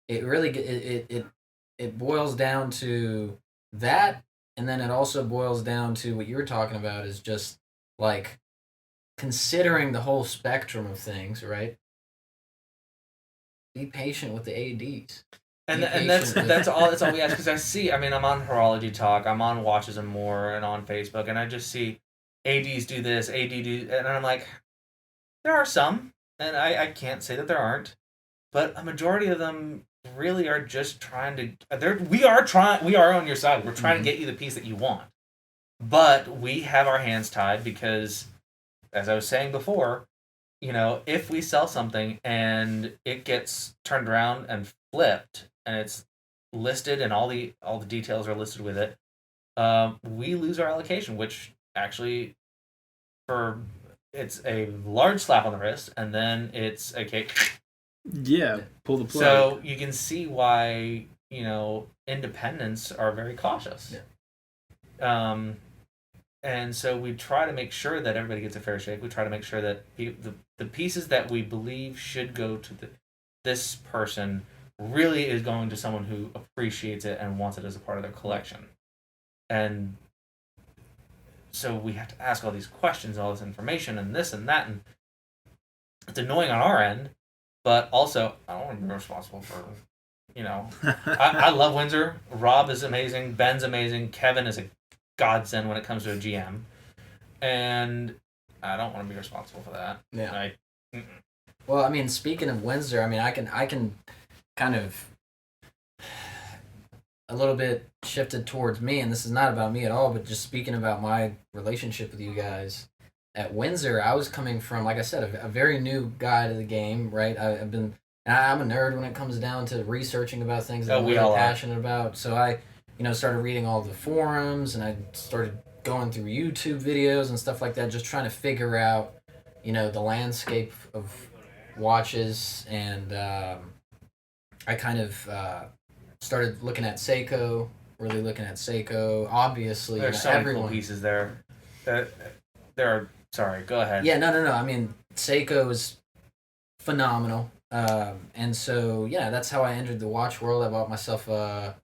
it boils down to that, and then it also boils down to what you were talking about, is just like considering the whole spectrum of things, right? Be patient with the ADs. And that's all we ask, because I see, I'm on Horology Talk, I'm on Watches and More, and on Facebook, and I just see ADs do this, and I'm like, there are some, and I can't say that there aren't, but a majority of them really are just trying to, we are on your side, we're trying to get you the piece that you want, but we have our hands tied because, as I was saying before, if we sell something and it gets turned around and flipped and it's listed and all the details are listed with it, we lose our allocation, which actually it's a large slap on the wrist, and then it's okay. Yeah, pull the plug. So you can see why independents are very cautious. Yeah. And so we try to make sure that everybody gets a fair shake. We try to make sure that the pieces that we believe should go to this person really is going to someone who appreciates it and wants it as a part of their collection. And so we have to ask all these questions, all this information, and this and that, and it's annoying on our end, but also I don't want to be responsible for, I love Windsor. Rob is amazing. Ben's amazing. Kevin is a godsend when it comes to a GM, and I don't want to be responsible for that. Yeah. Well, speaking of Windsor, I can kind of a little bit shifted towards me, and this is not about me at all, but just speaking about my relationship with you guys. At Windsor, I was coming from, like I said, a very new guy to the game, right? I'm a nerd when it comes down to researching about things that I'm really passionate about. So I, started reading all the forums, and I started going through YouTube videos and stuff like that, just trying to figure out, the landscape of watches, and I kind of started looking at Seiko, really looking at Seiko. Obviously, there's so many cool pieces there. There are. Sorry, go ahead. Yeah, no. Seiko is phenomenal, and so that's how I entered the watch world. I bought myself a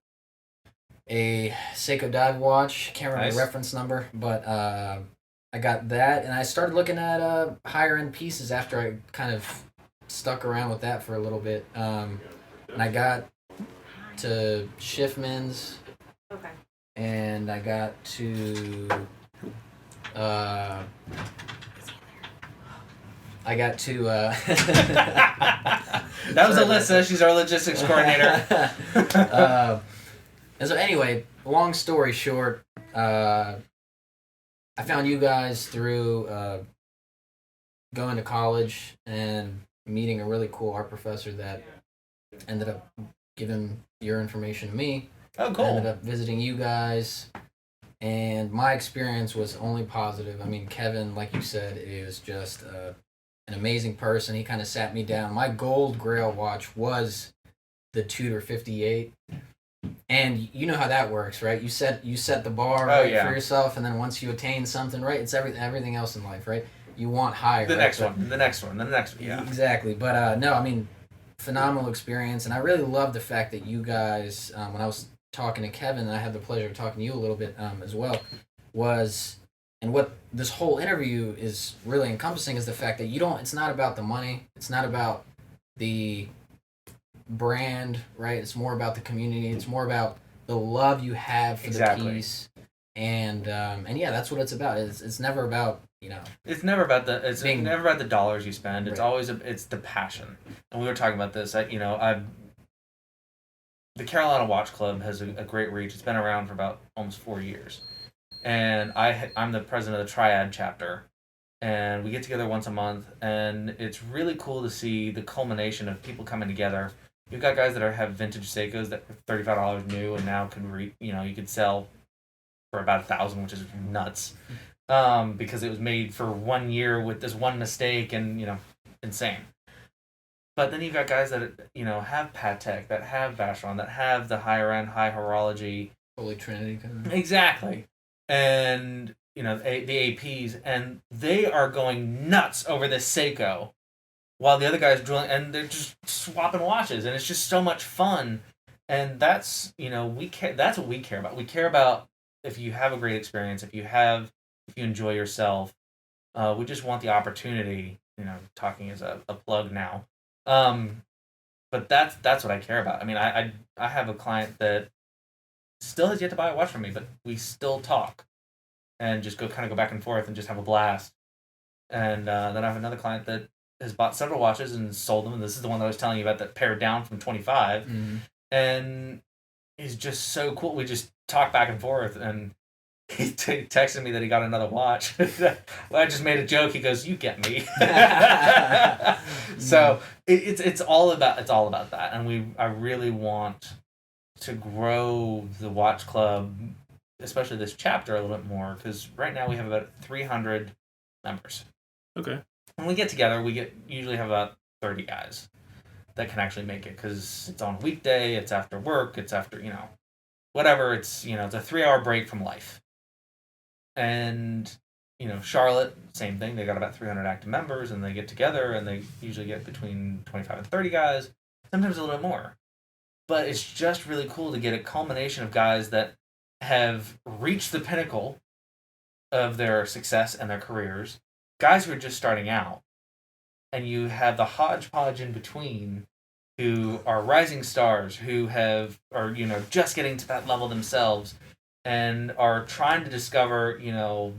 Seiko dive watch. Can't remember the reference number, but I got that, and I started looking at higher end pieces after I kind of stuck around with that for a little bit. And I got to Schiffman's. Okay. And I got to that was Alyssa. She's our logistics coordinator. And so anyway, long story short, I found you guys through going to college and meeting a really cool art professor that ended up giving your information to me. Oh, cool. I ended up visiting you guys, and my experience was only positive. Kevin, like you said, is just an amazing person. He kind of sat me down. My gold grail watch was the Tudor 58. And you know how that works, right? You set the bar for yourself, and then once you attain something, right, it's everything else in life, right? You want higher. The next one. Yeah. Exactly. But no, phenomenal experience, and I really love the fact that you guys, when I was talking to Kevin, and I had the pleasure of talking to you a little bit as well, was And what this whole interview is really encompassing is the fact that it's not about the money. It's not about the brand, right? It's more about the community. It's more about the love you have for the piece. And yeah, that's what it's about. It's never about, It's never about never about the dollars you spend. It's always it's the passion. And we were talking about this. The Carolina Watch Club has a great reach. It's been around for about almost 4 years. And I'm the president of the Triad chapter, and we get together once a month, and it's really cool to see the culmination of people coming together. You've got guys that have vintage Seikos that are $35 new, and now you could sell for about $1,000, which is nuts, because it was made for 1 year with this one mistake, and insane. But then you've got guys that have Patek, that have Vacheron, that have the higher end, high horology, Holy Trinity kind of. Exactly. And the APs, and they are going nuts over this Seiko, while the other guy's drilling, and they're just swapping watches, and it's just so much fun. And that's that's what we care about. We care about if you have a great experience, if you enjoy yourself. We just want the opportunity. Talking as a plug now. But that's what I care about. I mean, I have a client that still has yet to buy a watch from me, but we still talk and just go back and forth and just have a blast. And then I have another client that has bought several watches and sold them. And this is the one that I was telling you about that pared down from 25. Mm-hmm. And he's just so cool. We just talk back and forth, and he texted me that he got another watch. I just made a joke. He goes, "You get me." So it's all about that. And I really want to grow the watch club, especially this chapter, a little bit more, because right now we have about 300 members. Okay. When we get together, usually have about 30 guys that can actually make it, because it's on a weekday, it's after work, it's after whatever. It's it's a 3-hour break from life. And Charlotte, same thing. They got about 300 active members, and they get together, and they usually get between 25 and 30 guys, sometimes a little bit more. But it's just really cool to get a culmination of guys that have reached the pinnacle of their success and their careers, guys who are just starting out, and you have the hodgepodge in between who are rising stars, who are just getting to that level themselves, and are trying to discover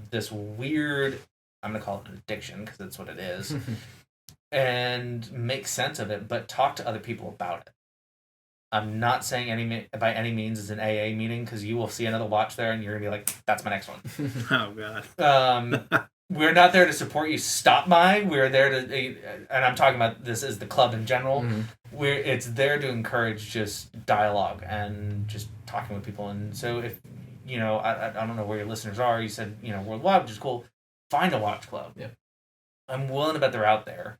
this weird, I'm gonna call it an addiction because that's what it is, and make sense of it, but talk to other people about it. I'm not saying by any means it's an AA meeting, because you will see another watch there and you're going to be like, that's my next one. Oh, God. We're not there to support you. Stop by. We're there to, and I'm talking about this as the club in general, it's there to encourage just dialogue and just talking with people. And so if, I don't know where your listeners are. You said, worldwide, which is cool. Find a watch club. Yeah. I'm willing to bet they're out there.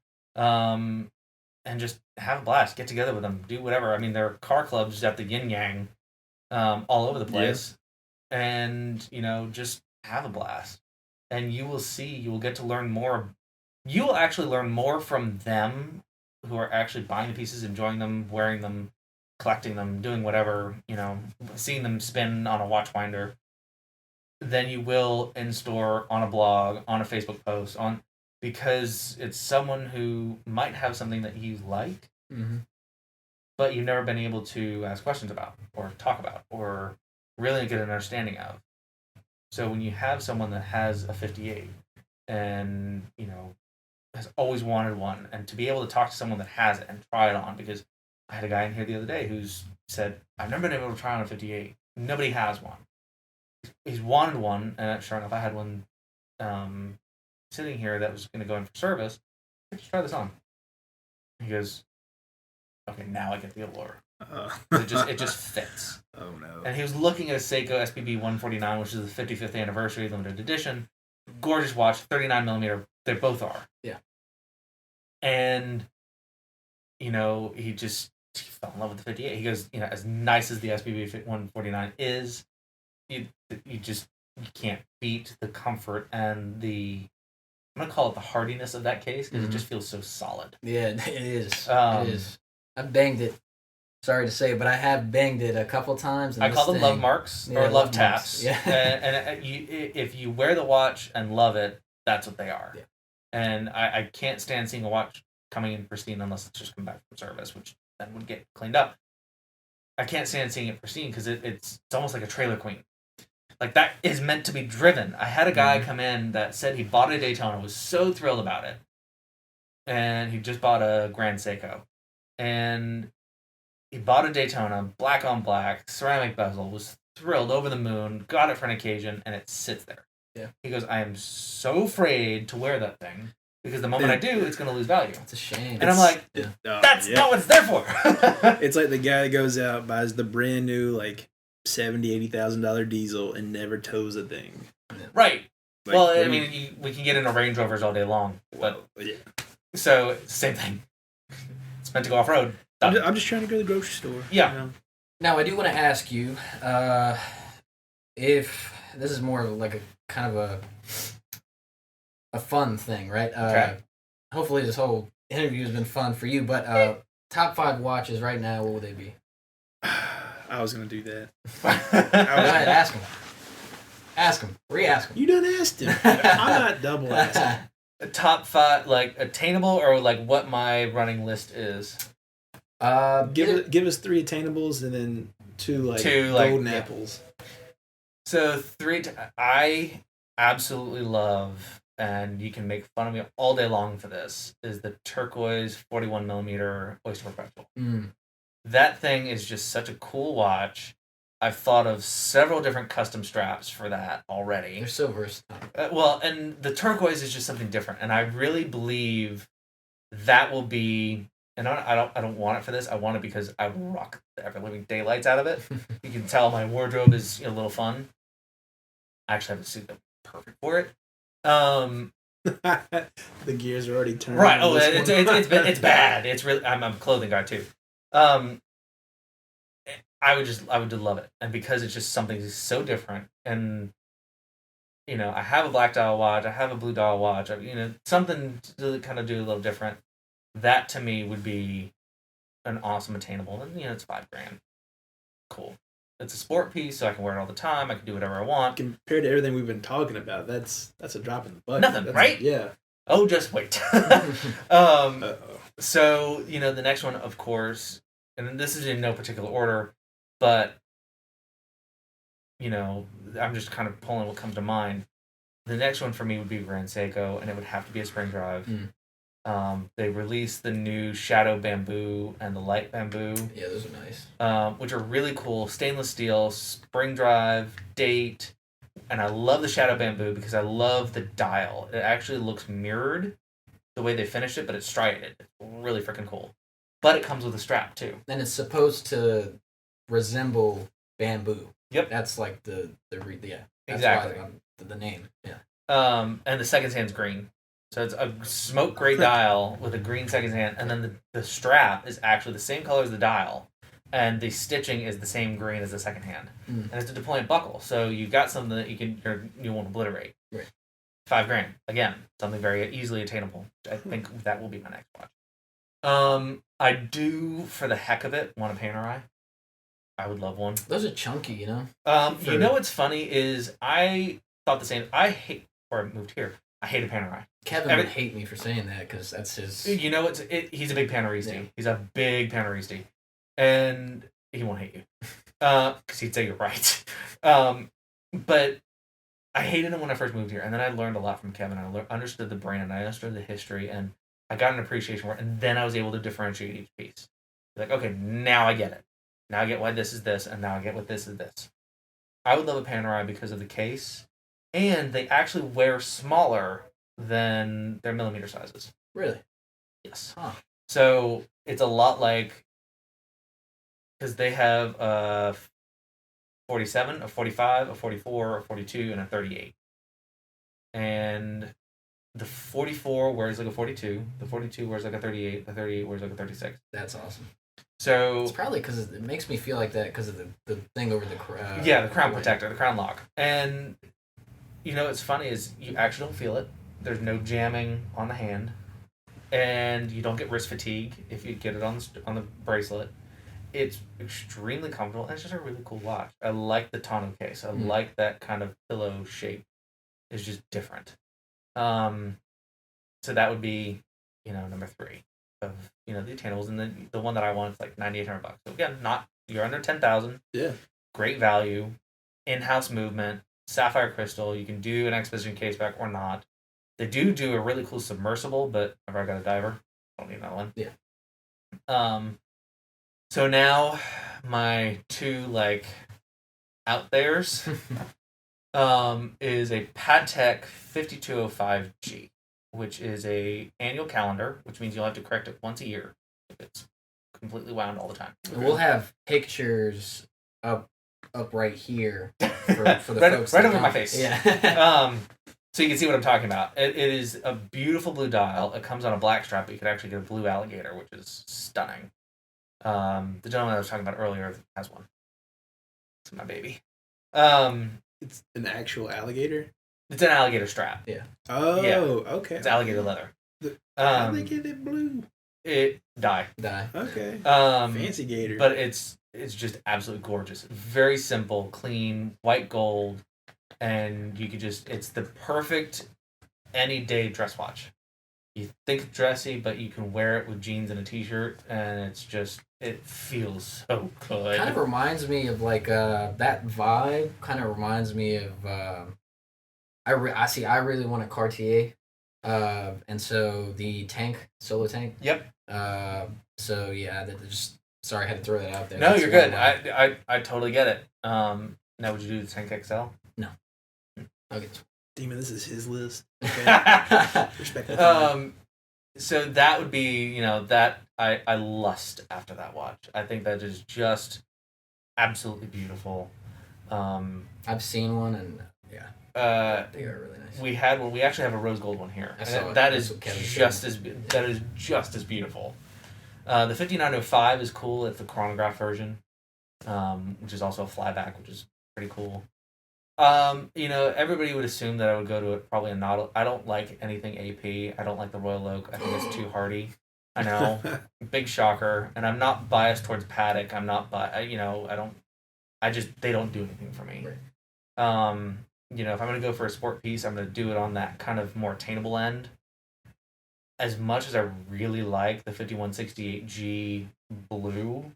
And just have a blast. Get together with them. Do whatever. I mean, there are car clubs at the Yin Yang all over the place. Yeah. And, just have a blast. And you will get to learn more. You will actually learn more from them who are actually buying the pieces, enjoying them, wearing them, collecting them, doing whatever, seeing them spin on a watch winder, than you will in store, on a blog, on a Facebook post, because it's someone who might have something that you like, but you've never been able to ask questions about, or talk about, or really get an understanding of. So when you have someone that has a 58 and, has always wanted one, and to be able to talk to someone that has it and try it on, because I had a guy in here the other day who's said, I've never been able to try on a 58. Nobody has one. He's wanted one, and sure enough, I had one sitting here that was going to go in for service. Let's try this on. He goes, okay, now I get the allure. It just fits. Oh no! And he was looking at a Seiko SPB 149, which is the 55th anniversary limited edition, gorgeous watch, 39 millimeter. They both are. Yeah. And he fell in love with the 58. He goes, as nice as the SPB 149 is, you can't beat the comfort and I'm gonna call it the hardiness of that case, because it just feels so solid. Yeah, it is. It is. I banged it sorry to say, but I have banged it a couple times. And I call them love marks or love taps. Yeah. and if you wear the watch and love it, that's what they are. Yeah. And I can't stand seeing a watch coming in pristine unless it's just come back from service, which then would get cleaned up. I can't stand seeing it pristine because it's almost like a trailer queen. Like, that is meant to be driven. I had a guy come in that said he bought a Daytona, was so thrilled about it. And he just bought a Grand Seiko. And he bought a Daytona, black on black, ceramic bezel, was thrilled, over the moon, got it for an occasion, and it sits there. Yeah. He goes, I am so afraid to wear that thing because the moment I do, it's going to lose value. It's a shame. And I'm like, that's not what it's there for. It's like the guy that goes out, buys the brand new, like, $70,000-$80,000 diesel and never tows a thing. Right. Like, well, I mean, we can get into Range Rovers all day long, but yeah. So it's the same thing. It's meant to go off road. I'm just trying to go to the grocery store. Yeah. You know? Now, I do want to ask you if this is more like a kind of a fun thing, right? Okay. Hopefully, this whole interview has been fun for you. But top 5 watches right now, what would they be? I was gonna do that. Go ahead, ask him. Ask him. Re-ask him. You done asked him. I'm not double asking. Top 5, like, attainable, or like what my running list is? Give us 3 attainables and then 2 golden apples. So 3, I absolutely love, and you can make fun of me all day long for this, is the turquoise 41mm Oyster Perpetual. That thing is just such a cool watch. I've thought of several different custom straps for that already. They're so versatile. Well, and the turquoise is just something different, and I really believe that will be. And I don't want it for this. I want it because I will rock the ever living daylights out of it. You can tell my wardrobe is a little fun. I actually have a suit that's perfect for it. The gears are already turned. Right. Oh, it's bad. It's really. I'm a clothing guy too. I would just love it, and because it's just something so different, and I have a black dial watch, I have a blue dial watch, something to kind of do a little different. That to me would be an awesome attainable, and it's $5,000. Cool. It's a sport piece, so I can wear it all the time. I can do whatever I want. Compared to everything we've been talking about, that's a drop in the bucket. Nothing, right? Yeah. Oh, just wait. So the next one, of course, and this is in no particular order, but I'm just kind of pulling what comes to mind. The next one for me would be Grand Seiko, and it would have to be a spring drive. They released the new Shadow Bamboo and the Light Bamboo. Yeah, those are nice. Which are really cool. Stainless steel, spring drive, date. And I love the Shadow Bamboo because I love the dial. It actually looks mirrored the way they finished it, but it's striated. It's really freaking cool. But it comes with a strap, too. And it's supposed to resemble bamboo. Yep. That's like the yeah. That's exactly. why the name. Yeah. And the second hand's green. So it's a smoke gray dial with a green second hand, and then the strap is actually the same color as the dial, and the stitching is the same green as the second hand. And it's a deployment buckle, so you've got something that you won't obliterate. Right. $5,000 again, something very easily attainable. I think that will be my next watch. I do, for the heck of it, want a Panerai. I would love one. Those are chunky, What's funny is I thought the same. Before I moved here, I hate a Panerai. Kevin would hate me for saying that because that's his. He's a big Paneristi. Yeah. He's a big Paneristi, and he won't hate you because he'd say you're right. But I hated him when I first moved here, and then I learned a lot from Kevin. I understood the brand, I understood the history, and I got an appreciation for it. And then I was able to differentiate each piece. Like, okay, now I get it. Now I get why this is this, and now I get what this is this. I would love a Panerai because of the case, and they actually wear smaller than their millimeter sizes. Really? Yes. Huh. So it's a lot like, because they have a 47, a 45, a 44, a 42, and a 38. And the 44 wears like a 42, the 42 wears like a 38, the 38 wears like a 36. That's awesome. So it's probably because it makes me feel like that because of the thing over the crown. Yeah, the crown protector, the crown lock. And what's funny is you actually don't feel it. There's no jamming on the hand, and you don't get wrist fatigue if you get it on the bracelet. it's extremely comfortable, and it's just a really cool watch. I like the tonneau case. I like that kind of pillow shape. It's just different. So that would be, number 3 of, the attainables. And then the one that I want is like $9,800. So again, you're under 10,000. Yeah. Great value, in-house movement, sapphire crystal. You can do an exposition case back or not. They do a really cool submersible, but I've already got a diver. I don't need another one. Yeah. So now my 2 out there's is a Patek 5205G, which is a annual calendar, which means you'll have to correct it once a year if it's completely wound all the time. We'll have pictures up right here for the right, folks. Right over my face. Yeah. So you can see what I'm talking about. It is a beautiful blue dial. It comes on a black strap, but you can actually get a blue alligator, which is stunning. The gentleman I was talking about earlier has one. It's my baby. It's an actual alligator? It's an alligator strap. Yeah. Oh, yeah. Okay. It's alligator leather. How they get it blue? It dye. Okay. Fancy gator. But it's just absolutely gorgeous. Very simple, clean, white gold, and you could it's the perfect any day dress watch. You think dressy, but you can wear it with jeans and a t-shirt, and it feels so good. Kind of reminds me of that vibe. Kind of reminds me of I really want a Cartier, and so the solo tank. Yep. So yeah, sorry, I had to throw that out there. No, you're good. I totally get it. Now, would you do the Tank XL? No. Okay. Demon, this is his list. Okay. Respect that. So that would be, that I lust after that watch. I think that is just absolutely beautiful. I've seen one, and yeah, they are really nice. We had one. We actually have a rose gold one here. That is just as beautiful. The 5905 is cool. It's the chronograph version, which is also a flyback, which is pretty cool. Everybody would assume that I would go to it probably a Nautilus. I don't like anything AP. I don't like the Royal Oak. I think it's too hardy. I know, big shocker. And I'm not biased towards Patek. I'm not they don't do anything for me. Right. If I'm gonna go for a sport piece, I'm gonna do it on that kind of more attainable end. As much as I really like the 5168G blue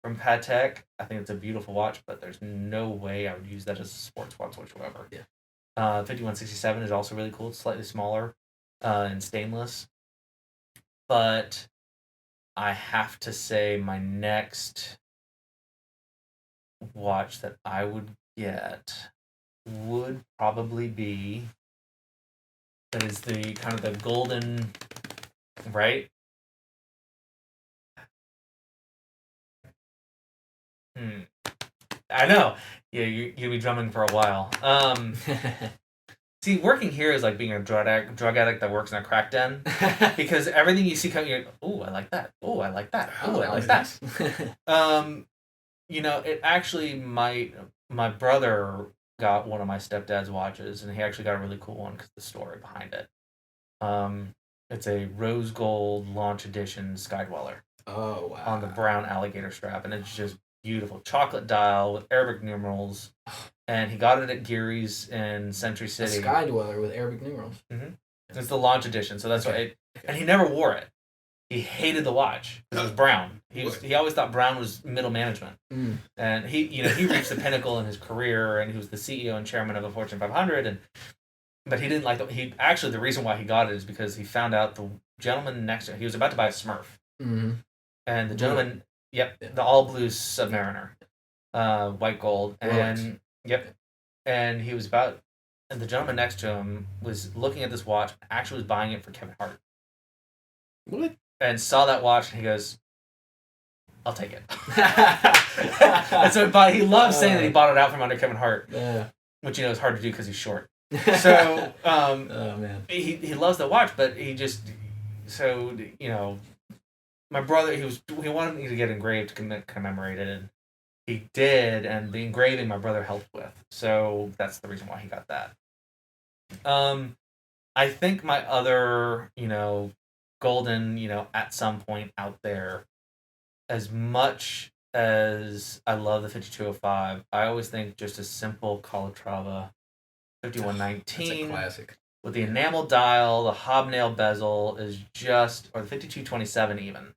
from Patek, I think it's a beautiful watch, but there's no way I would use that as a sports watch whatsoever. Yeah. 5167 is also really cool. It's slightly smaller and stainless. But I have to say my next watch that I would get would probably be that is the kind of the golden, right? I know. Yeah, you'll be drumming for a while. See, working here is like being a drug addict that works in a crack den, because everything you see coming, you're like, oh, I like that. Oh, I like that. Oh, I like that. It actually my brother got one of my stepdad's watches, and he actually got a really cool one because of the story behind it. It's a rose gold launch edition Sky Dweller. Oh, wow. On the brown alligator strap, and it's just beautiful. Chocolate dial with Arabic numerals, and he got it at Geary's in Century City. A Sky Dweller with Arabic numerals. Mm-hmm. It's the launch edition, so that's why. And he never wore it. He hated the watch because it was brown. He always thought brown was middle management, and he reached the pinnacle in his career, and he was the CEO and chairman of a Fortune 500, but he didn't like the reason why he got it is because he found out the gentleman next to him, he was about to buy a Smurf, and the gentleman, the all blue Submariner, white gold, and and he was and the gentleman next to him was looking at this watch, actually was buying it for Kevin Hart. What? And saw that watch, and he goes, I'll take it. And so, but he loves saying that he bought it out from under Kevin Hart, which is hard to do because he's short. So, oh man, he loves the watch, but my brother, he wanted me to get engraved to commemorate it, and he did, and the engraving my brother helped with, so that's the reason why he got that. I think my other, golden, at some point out there, as much as I love the 5205, I always think just a simple Calatrava 5119. That's a classic. With the enamel dial, the hobnail bezel is just, or the 5227 even.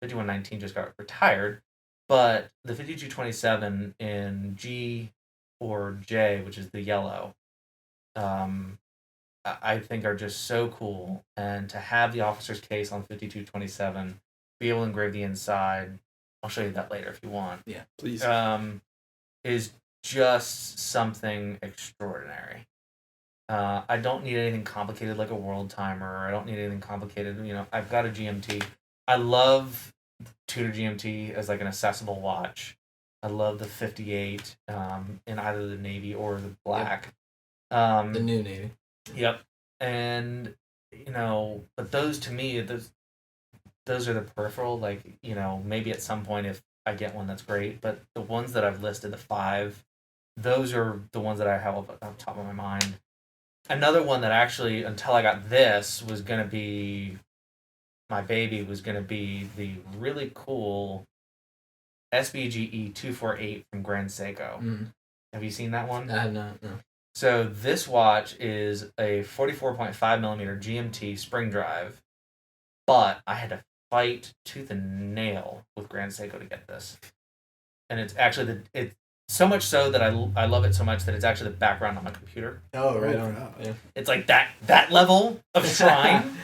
5119 just got retired, but the 5227 in G or J, which is the yellow, I think are just so cool. And to have the officer's case on 5227, be able to engrave the inside, I'll show you that later if you want. Yeah, please. Is just something extraordinary. I don't need anything complicated like a world timer. I don't need anything complicated. I've got a GMT. I love Tudor GMT as like an accessible watch. I love the 58 in either the navy or the black. Yep. The new navy. Yep. And but those to me, those are the peripheral. Like maybe at some point if I get one, that's great. But the ones that I've listed, the 5, those are the ones that I have on top of my mind. Another one that actually, until I got this, was going to be my baby, was going to be the really cool SBGE 248 from Grand Seiko. Mm. Have you seen that one? I have not, no. So this watch is a 44.5 millimeter GMT spring drive, but I had to fight tooth and nail with Grand Seiko to get this. And it's actually, it's so much so that I love it so much that it's actually the background on my computer. Oh, right on. Yeah. It's like that level of shrine.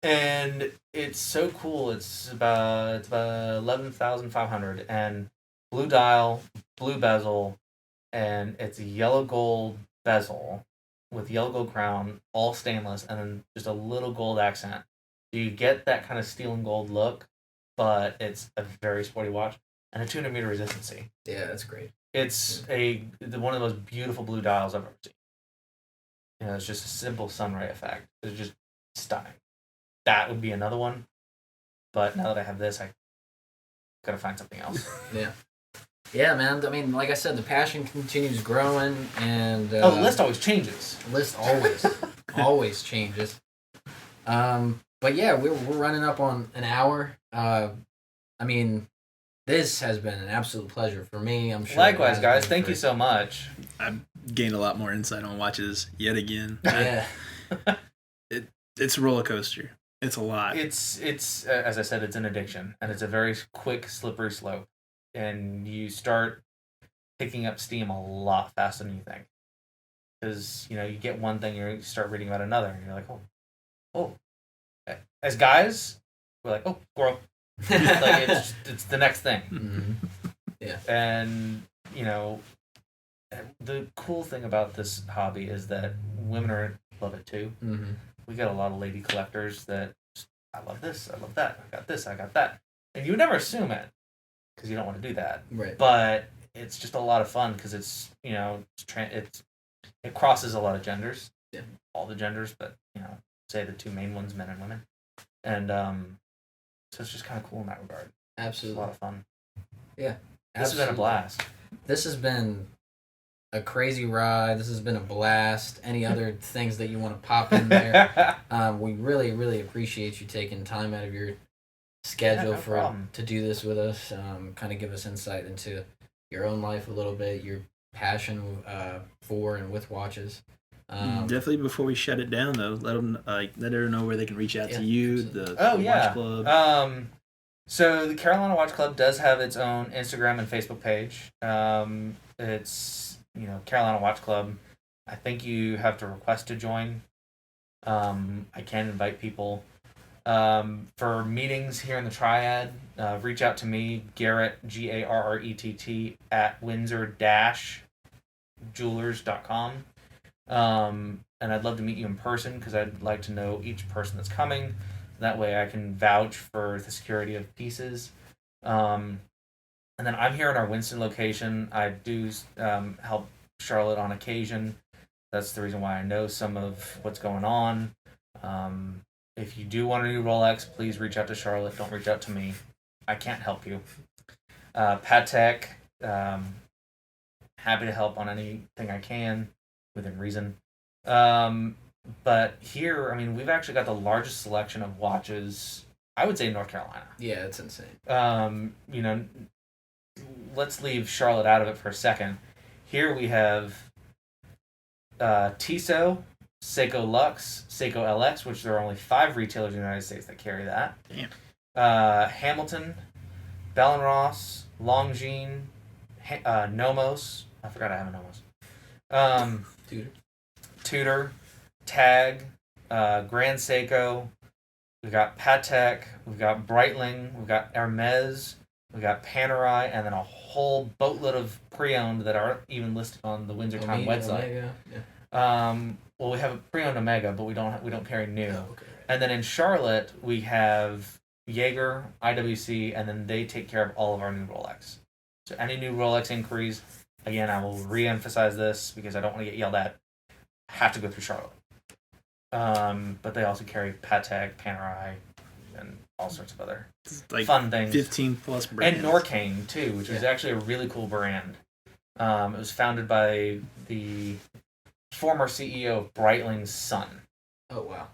And it's so cool. It's about 11,500 and blue dial, blue bezel, and it's a yellow gold bezel with yellow gold crown, all stainless, and then just a little gold accent. So you get that kind of steel and gold look, but it's a very sporty watch and a 200 meter resistancy. Yeah, that's great. It's one of the most beautiful blue dials I've ever seen. It's just a simple sunray effect. It's just stunning. That would be another one. But now that I have this, I gotta find something else. Yeah. Yeah, man. I mean, like I said, the passion continues growing, and the list always changes. List always changes. But yeah, we're running up on an hour. I mean, this has been an absolute pleasure for me. I'm sure. Likewise, guys. Thank you so much. I've gained a lot more insight on watches yet again. Yeah. It's a roller coaster. It's a lot. It's as I said, it's an addiction, and it's a very quick, slippery slope, and you start picking up steam a lot faster than you think, because you get one thing, you start reading about another, and you're like, oh. As guys, we're like, oh, squirrel. Like it's the next thing. Mm-hmm. Yeah. And the cool thing about this hobby is that women love it too. Mm-hmm. We got a lot of lady collectors that I love this, I love that, I got this, I got that, and you would never assume it because you don't want to do that. Right. But it's just a lot of fun because it's it crosses a lot of genders. Yeah. All the genders, but say the two main ones, men and women, and so it's just kind of cool in that regard. Absolutely. It's a lot of fun. Yeah. This has been a blast. This has been a crazy ride. This has been a blast. Any other things that you want to pop in there? We really, really appreciate you taking time out of your schedule to do this with us. Kind of give us insight into your own life a little bit, your passion for and with watches. Definitely before we shut it down though, let her know where they can reach out to you. The Watch Club. So the Carolina Watch Club does have its own Instagram and Facebook page. It's Carolina Watch Club. I think you have to request to join. I can invite people for meetings here in the Triad. Reach out to me, Garrett, Garrett at Windsor-Jewelers.com. And I'd love to meet you in person because I'd like to know each person that's coming. That way I can vouch for the security of pieces. And then I'm here in our Winston location. I do help Charlotte on occasion. That's the reason why I know some of what's going on. If you do want a new Rolex, please reach out to Charlotte. Don't reach out to me. I can't help you. Patek, happy to help on anything I can within reason. But here, I mean, we've actually got the largest selection of watches, I would say, in North Carolina. Yeah, it's insane. let's leave Charlotte out of it for a second. Here we have Tissot, Seiko Lux, Seiko LX, which there are only 5 retailers in the United States that carry that. Damn. Hamilton, Bell & Ross, Longines, Nomos. I forgot I have a Nomos. Tudor, Tag, Grand Seiko. We've got Patek. We've got Breitling. We've got Hermes. We've got Panerai, and then a whole boatload of pre-owned that aren't even listed on the Windsor Time website. Omega, yeah. Well, we have a pre-owned Omega, but we don't carry new. Oh, okay. And then in Charlotte, we have Jaeger, IWC, and then they take care of all of our new Rolex. So any new Rolex inquiries, again, I will re-emphasize this because I don't want to get yelled at, have to go through Charlotte. But they also carry Patek, Panerai, and all sorts of other fun things. 15 plus brands. And Norcane, too, which was actually a really cool brand. It was founded by the former CEO of Breitling's son. Oh, wow.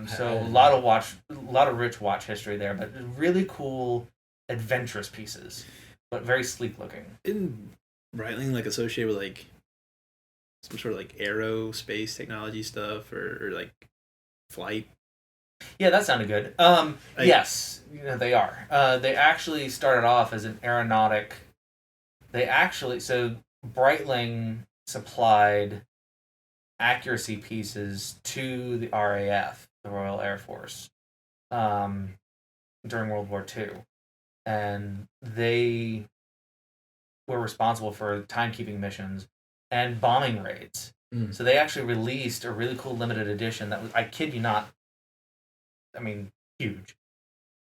So a lot of rich watch history there, but really cool, adventurous pieces, but very sleek looking. Isn't Breitling like associated with like some sort of like aerospace technology stuff or like flight? Yeah, that sounded good. Yes, they are. They actually started off as an aeronautic. So Breitling supplied accuracy pieces to the RAF, the Royal Air Force, during World War II. And they were responsible for timekeeping missions and bombing raids. So they actually released a really cool limited edition that was, I kid you not, huge.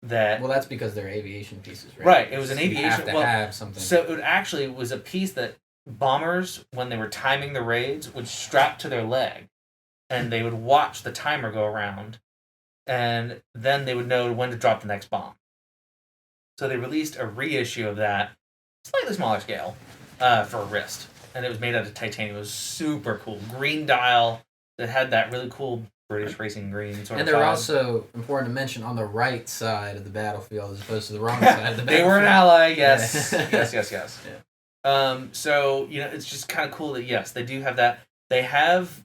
Well, that's because they're aviation pieces, right? Right, it was an aviation. You have to have something. So it actually was a piece that bombers, when they were timing the raids, would strap to their leg, and they would watch the timer go around, and then they would know when to drop the next bomb. So they released a reissue of that, slightly smaller scale, for a wrist, and it was made out of titanium. It was super cool. Green dial that had that really cool British racing green sort and of they're vibe. also, important to mention, on the right side of the battlefield as opposed to the wrong side of the battlefield. They were an ally, yes. Yeah. yes. Yeah. So, it's just kind of cool that, yes, they do have that. They have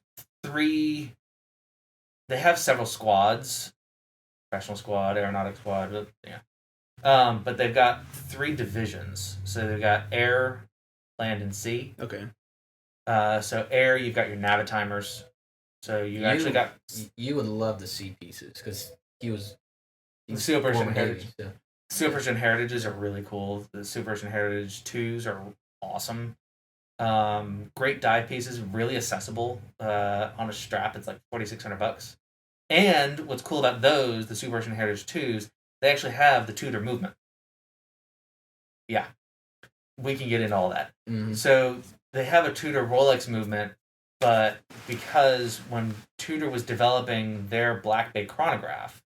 several squads, professional squad, aeronautic squad, but, yeah. But they've got 3 divisions. So they've got air, land, and sea. Okay. So air, you've got your Navitimers. So you actually got... You would love the sea pieces, because he's Super Persian Heritage. Navy, so. Super Persian Heritages are really cool. The Super Persian Heritage 2s are awesome. Great dive pieces, really accessible. On a strap, it's like $4,600. And what's cool about those, the Super Persian Heritage 2s, they actually have the Tudor movement. Yeah. We can get into all that. Mm-hmm. So they have a Tudor Rolex movement, but because when Tudor was developing their Black Bay chronograph,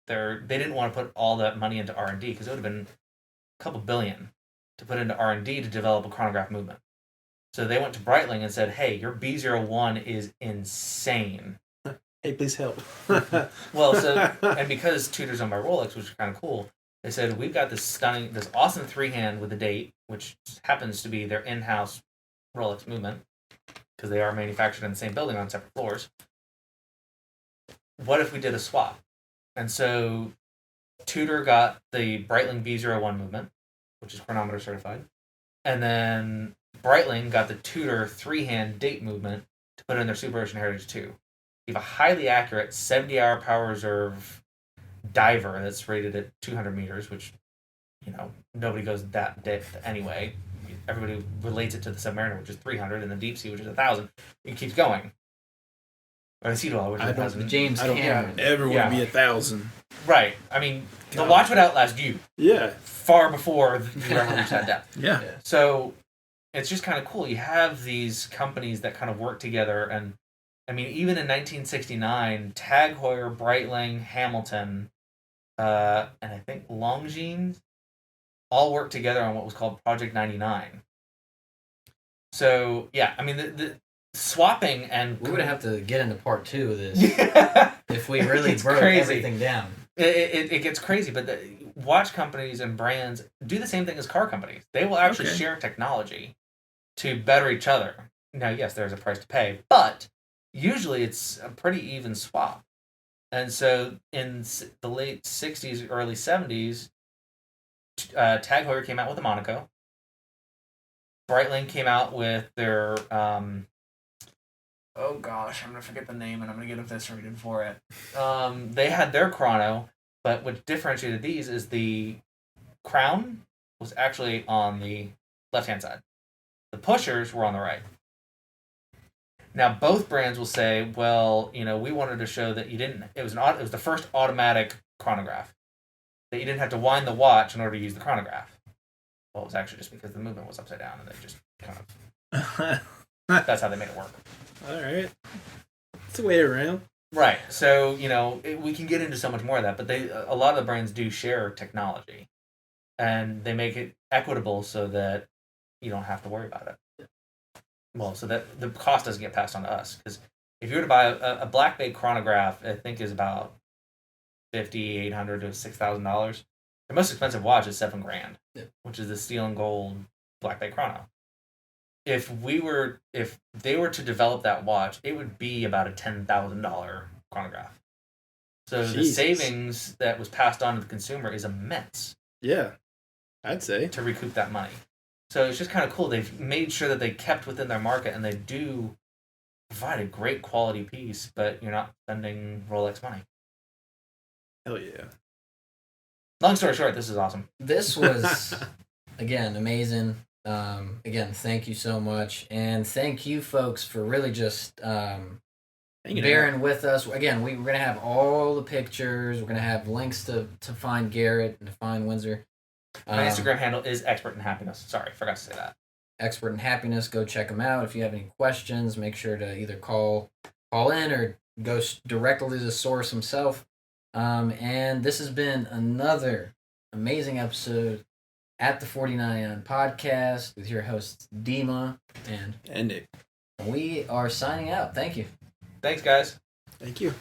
they didn't want to put all that money into R&D because it would have been a couple billion to put into R&D to develop a chronograph movement. So they went to Breitling and said, hey, your B01 is insane. Hey, please help. Well, and because Tudor's owned by Rolex, which is kind of cool, they said, we've got this awesome 3-hand with a date, which happens to be their in-house Rolex movement, because they are manufactured in the same building on separate floors. What if we did a swap? And so Tudor got the Breitling B01 movement, which is chronometer certified. And then Breitling got the Tudor 3-hand date movement to put in their Super Ocean Heritage 2. You have a highly accurate 70-hour power reserve diver that's rated at 200 meters, which, nobody goes that depth anyway. Everybody relates it to the Submariner, which is 300, and the Deep Sea, which is 1,000. It keeps going. Or the Sea Dweller, which is 1,000. James Cameron. Ever want to be 1,000. Right. The watch would outlast you. Yeah. Far before you ever reach that depth. Yeah. So it's just kind of cool. You have these companies that kind of work together, and even in 1969, Tag Heuer, Breitling, Hamilton, and I think Longines all worked together on what was called Project 99. So yeah, the swapping and we would have to get into part 2 of this yeah. if we really broke everything down. It gets crazy, but the watch companies and brands do the same thing as car companies. They will actually share technology to better each other. Now, yes, there's a price to pay, but usually it's a pretty even swap. And so in the late 60s, early 70s, Tag Heuer came out with a Monaco. Breitling came out with their... oh gosh, I'm going to forget the name and I'm going to get eviscerated for it. They had their chrono, but what differentiated these is the crown was actually on the left-hand side. The pushers were on the right. Now, both brands will say, well, we wanted to show that you didn't... It was the first automatic chronograph. That you didn't have to wind the watch in order to use the chronograph. Well, it was actually just because the movement was upside down and they just kind of... That's how they made it work. All right. It's a way around. Right. So, we can get into so much more of that, but a lot of the brands do share technology. And they make it equitable so that you don't have to worry about it. Well, so that the cost doesn't get passed on to us. Because if you were to buy a Black Bay chronograph, I think is about $5,800 to $6,000. The most expensive watch is $7,000, which is the steel and gold Black Bay chrono. If they were to develop that watch, it would be about a $10,000 chronograph. So the savings that was passed on to the consumer is immense. Yeah, I'd say. To recoup that money. So it's just kind of cool. They've made sure that they kept within their market, and they do provide a great quality piece, but you're not spending Rolex money. Hell yeah. Long story short, this is awesome. This was, again, amazing. Again, thank you so much. And thank you, folks, for really just bearing with us. Again, we're going to have all the pictures. We're going to have links to find Garrett and to find Windsor. My Instagram handle is Expert in Happiness. Sorry, forgot to say that. Expert in Happiness. Go check them out. If you have any questions, make sure to either call in or go directly to the source himself. And this has been another amazing episode at the 49 Podcast with your hosts Dima and Nick. We are signing out. Thank you. Thanks, guys. Thank you.